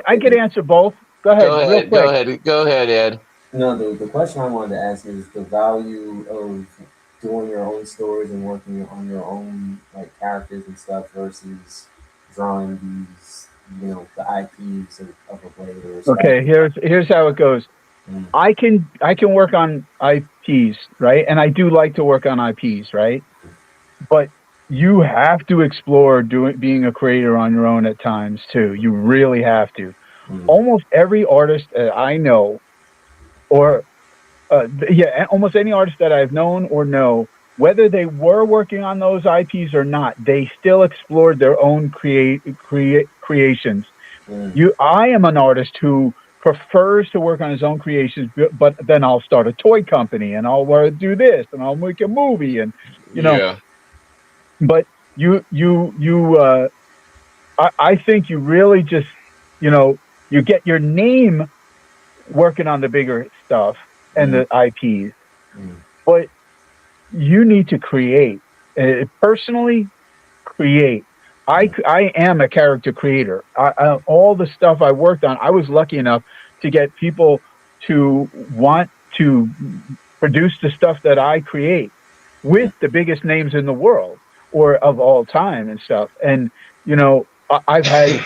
I could answer both. Go ahead. Go ahead, Ed. No, the question I wanted to ask is the value of doing your own stories and working on your own like characters and stuff versus drawing these, the IPs of a Blade or stuff. Okay, here's how it goes. I can work on IPs, right? And I do like to work on IPs, right? But you have to explore being a creator on your own at times too. You really have to. Almost every artist that I know, or almost any artist that I've known or know, whether they were working on those IPs or not, they still explored their own creations. I am an artist who prefers to work on his own creations, but then I'll start a toy company and I'll do this and I'll make a movie and but I think you really just You get your name working on the bigger stuff and the IPs, but you need to create. Personally, create. I am a character creator. All the stuff I worked on, I was lucky enough to get people to want to produce the stuff that I create with the biggest names in the world or of all time and stuff. And I've had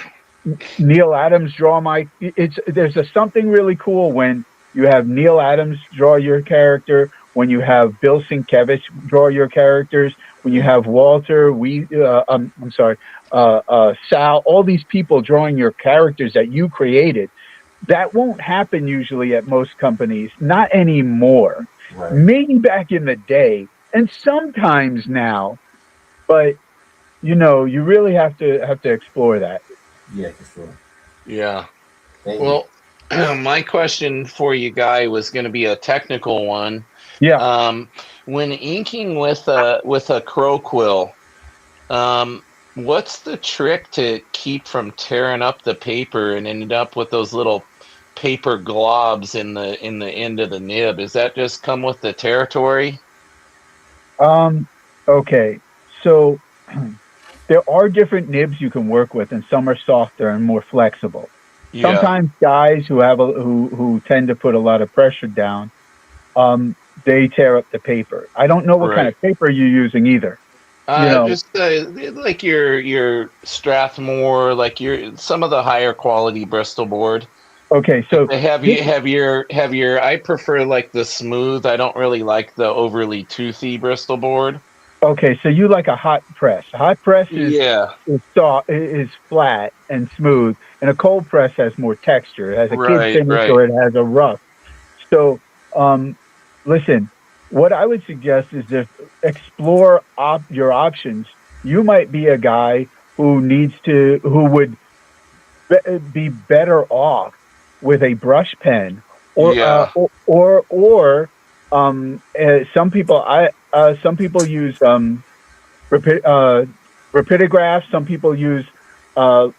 Neil Adams draw there's something really cool when you have Neil Adams draw your character, when you have Bill Sienkiewicz draw your characters, when you have Walter, I'm sorry, Sal, all these people drawing your characters that you created. That won't happen usually at most companies, not anymore. Right. Maybe back in the day, and sometimes now, but you really have to explore that. Yeah, for sure. Yeah. Thank Well, my question for you, Guy, was going to be a technical one. Yeah. When inking with a crow quill, what's the trick to keep from tearing up the paper and end up with those little paper globs in the end of the nib? Is that just come with the territory? Okay. So there are different nibs you can work with, and some are softer and more flexible. Yeah. Sometimes guys who tend to put a lot of pressure down, they tear up the paper. I don't know what kind of paper you're using either. Just like your Strathmore, like some of the higher quality Bristol board. Okay, so have your I prefer like the smooth. I don't really like the overly toothy Bristol board. Okay, so you like a hot press. A hot press is soft, is flat and smooth, and a cold press has more texture. It has a kid finish or it has a rough. So, listen, what I would suggest is to explore your options. You might be a guy who would be better off with a brush pen, or some people use rapidograph. Some people use what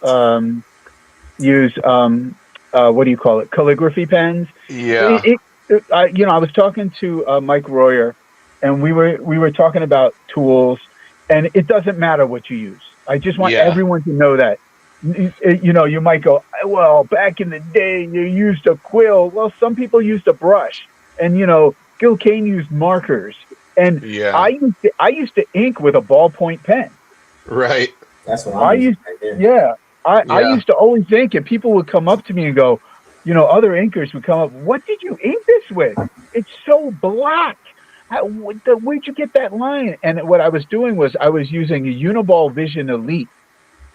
do you call it? Calligraphy pens. Yeah. I was talking to Mike Royer, and we were talking about tools, and it doesn't matter what you use. I just want everyone to know that. You might go, well, back in the day you used a quill. Well, some people used a brush, and Gil Kane used markers, and I used to ink with a ballpoint pen. Right. That's what I used. I used to always ink, and people would come up to me and go, other inkers would come up. What did you ink this with? It's so black. Where'd you get that line? And what I was doing was I was using a Uniball Vision Elite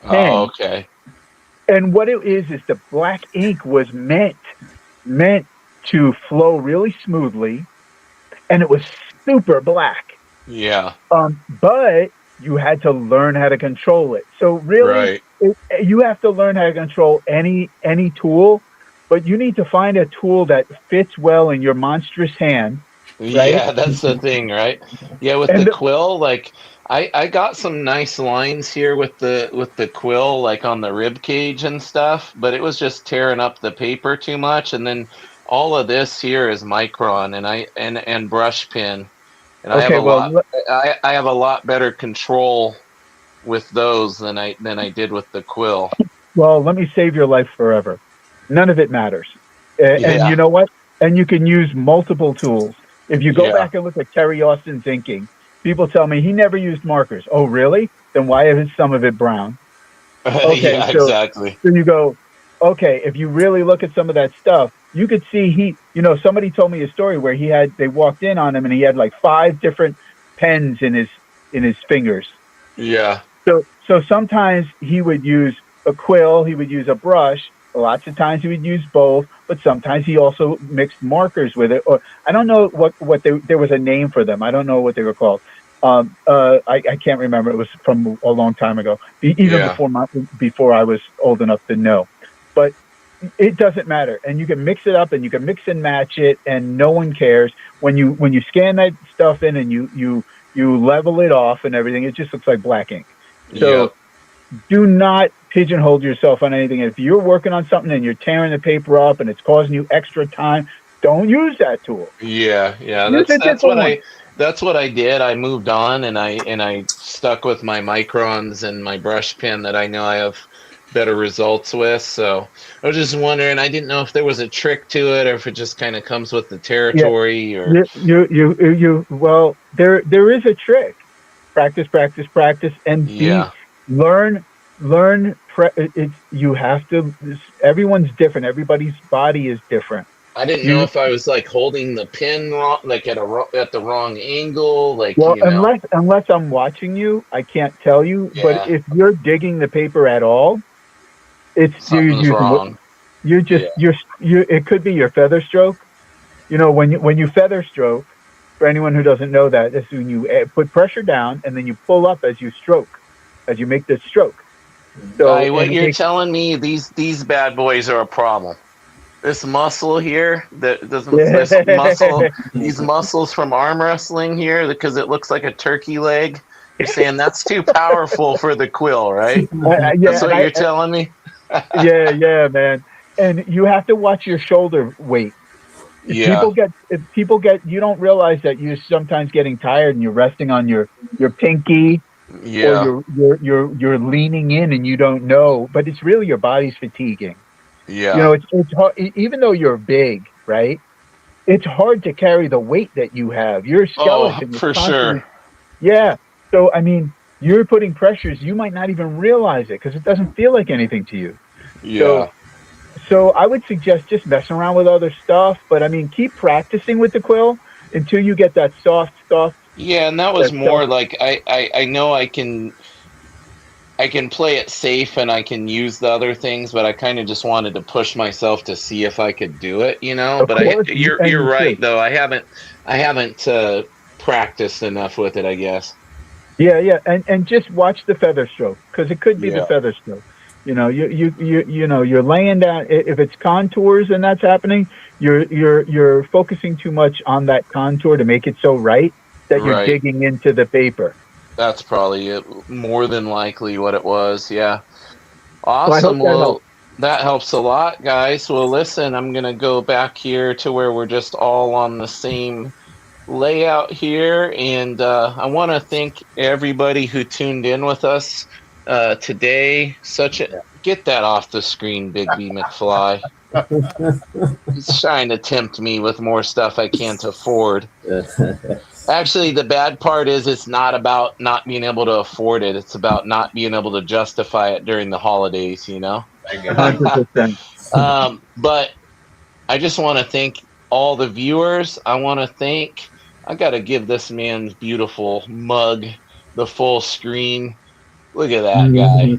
pen. Oh, okay. And what it is the black ink was meant to flow really smoothly, and it was super black. Yeah. But you had to learn how to control it. So really, you have to learn how to control any tool, but you need to find a tool that fits well in your monstrous hand. Right? Yeah, that's the thing, right? Yeah, with the quill, like I got some nice lines here with the quill, like on the rib cage and stuff, but it was just tearing up the paper too much. And then all of this here is micron and brush pen, and I have a lot better control with those than I did with the quill. Well, let me save your life forever. None of it matters, and you know what? And you can use multiple tools. If you go back and look at Terry Austin's inking, people tell me he never used markers. Oh, really? Then why is some of it brown? Okay, exactly. So you go, okay, if you really look at some of that stuff, you could see somebody told me a story where they walked in on him and he had like 5 different pens in his fingers. Yeah. So sometimes he would use a quill, he would use a brush. Lots of times he would use both, but sometimes he also mixed markers with it. Or I don't know what there was a name for them. I don't know what they were called. I can't remember. It was from a long time ago, even before I was old enough to know. But it doesn't matter, and you can mix it up, and you can mix and match it, and no one cares when you scan that stuff in and you level it off and everything. It just looks like black ink. So do not pigeonhole yourself on anything. If you're working on something and you're tearing the paper up and it's causing you extra time, don't use that tool. Yeah, Use a different one. that's what I did. I moved on and I stuck with my microns and my brush pen that I know I have better results with. So I was just wondering, I didn't know if there was a trick to it or if it just kind of comes with the territory or Well, there is a trick. Practice, practice, practice, and learn. You have to. Everyone's different. Everybody's body is different. I didn't know if I was like holding the pin wrong, like at the wrong angle, like well, unless I'm watching you, I can't tell you. Yeah. But if you're digging the paper at all, something's wrong. You're just it could be your feather stroke. You know, when you feather stroke, for anyone who doesn't know that, is when you put pressure down and then you pull up as you stroke, as you make the stroke. So what you're telling me, these bad boys are a problem. This muscle here, this muscle, these muscles from arm wrestling here, because it looks like a turkey leg. You're saying that's too powerful for the quill, right? That's what you're telling me. yeah, man. And you have to watch your shoulder weight. If people get, you don't realize that you're sometimes getting tired and you're resting on your pinky, or you're leaning in and you don't know, but it's really your body's fatiguing. Yeah. You know, it's hard, even though you're big, right? It's hard to carry the weight that you have. Your skeleton is for sure. Yeah. So I mean, you're putting pressures you might not even realize it because it doesn't feel like anything to you. Yeah. So I would suggest just messing around with other stuff, but I mean, keep practicing with the quill until you get that soft stuff. Yeah, and that was more like I know I can play it safe and I can use the other things, but I kind of just wanted to push myself to see if I could do it, you know. But you're right though. I haven't practiced enough with it, I guess. Yeah, and just watch the feather stroke because it could be the feather stroke. You know, you know, you're laying down. If it's contours and that's happening, you're focusing too much on that contour to make it so right that you're digging into the paper. That's probably it, more than likely what it was. Yeah. Awesome. Well, that helps a lot, guys. Well, listen, I'm going to go back here to where we're just all on the same layout here. And I want to thank everybody who tuned in with us today. Get that off the screen, Big B McFly. He's trying to tempt me with more stuff I can't afford. Actually, the bad part is it's not about not being able to afford it. It's about not being able to justify it during the holidays, you know? 100%. But I just want to thank all the viewers. I got to give this man's beautiful mug the full screen. Look at that guy.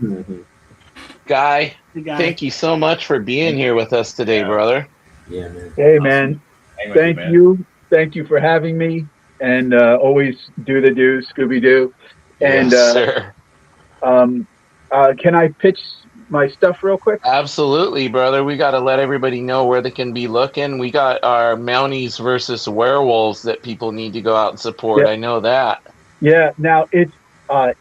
Guy, thank you so much for being here with us today, brother. Yeah, man. Hey, man. Thank you. Thank you for having me. And always do the do, Scooby-Doo. And yes, sir. Can I pitch my stuff real quick? Absolutely, brother. We got to let everybody know where they can be looking. We got our Mounties versus Werewolves that people need to go out and support. Yep. I know that. Yeah. Now it was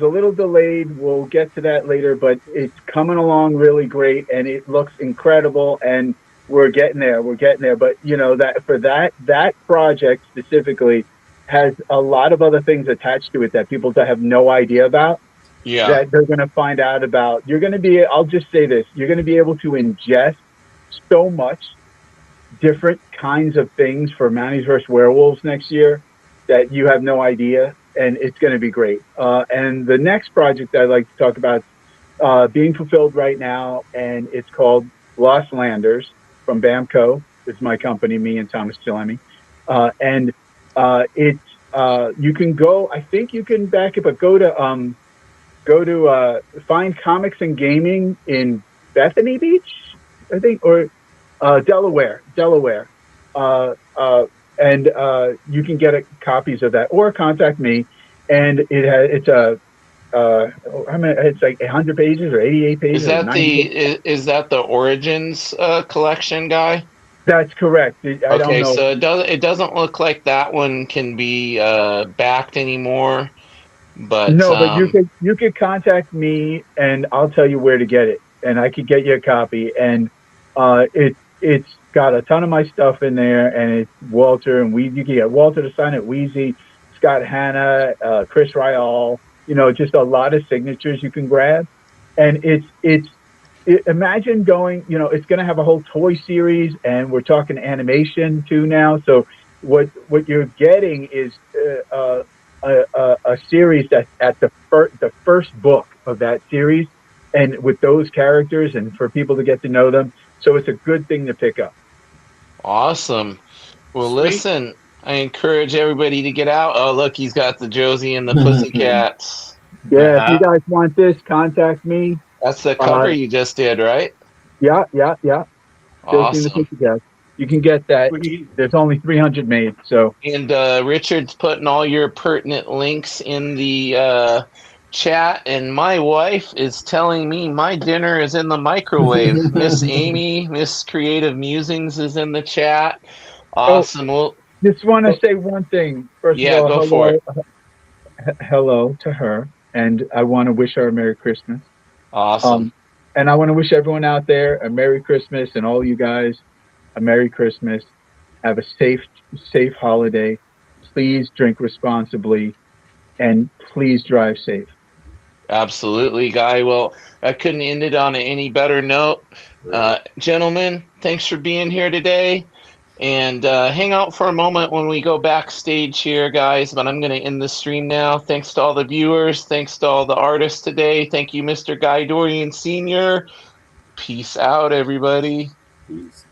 a little delayed. We'll get to that later, but it's coming along really great, and it looks incredible. And we're getting there. But you know that project specifically has a lot of other things attached to it that people have no idea about. Yeah. That they're going to find out about. I'll just say this. You're going to be able to ingest so much different kinds of things for Mounties vs. Werewolves next year that you have no idea. And it's going to be great. And the next project I'd like to talk about being fulfilled right now, and it's called Lost Landers from Bamco. It's my company, me and Thomas Chillemi. And you can go, I think you can back it, but go to Find Comics and Gaming in Bethany Beach, I think, or Delaware. And you can get copies of that, or contact me. And it's like 100 pages or 88 pages. Is that the Origins collection, Guy? That's correct. I don't know. So it doesn't look like that one can be backed anymore. But No, but you could contact me and I'll tell you where to get it, and I could get you a copy. And it's got a ton of my stuff in there, and it's Walter and Weezy. You can get Walter to sign it, Weezy, Scott Hanna, Chris Ryall. You know, just a lot of signatures you can grab, and imagine going. You know, it's going to have a whole toy series, and we're talking animation too now. So what you're getting is a series that's at the first book of that series, and with those characters, and for people to get to know them. So it's a good thing to pick up. awesome. Well, Sweet. listen, I encourage everybody to get out. Oh, look, he's got the Josie and the Pussycats. Yeah, if you guys want this, contact me. That's the cover you just did, right? Yeah. Awesome. You can get that. There's only 300 made. So. And Richard's putting all your pertinent links in the chat. And my wife is telling me my dinner is in the microwave. Miss Amy, Miss Creative Musings is in the chat. Awesome. Well, just want to say one thing. First of all, go for it. Hello to her, and I want to wish her a Merry Christmas. Awesome. And I want to wish everyone out there a Merry Christmas, and all you guys a Merry Christmas. Have a safe holiday. Please drink responsibly, and please drive safe. Absolutely, Guy. Well, I couldn't end it on any better note. Gentlemen, thanks for being here today. And hang out for a moment when we go backstage here, guys. But I'm going to end the stream now. Thanks to all the viewers. Thanks to all the artists today. Thank you, Mr. Guy Dorian Sr. Peace out, everybody. Peace.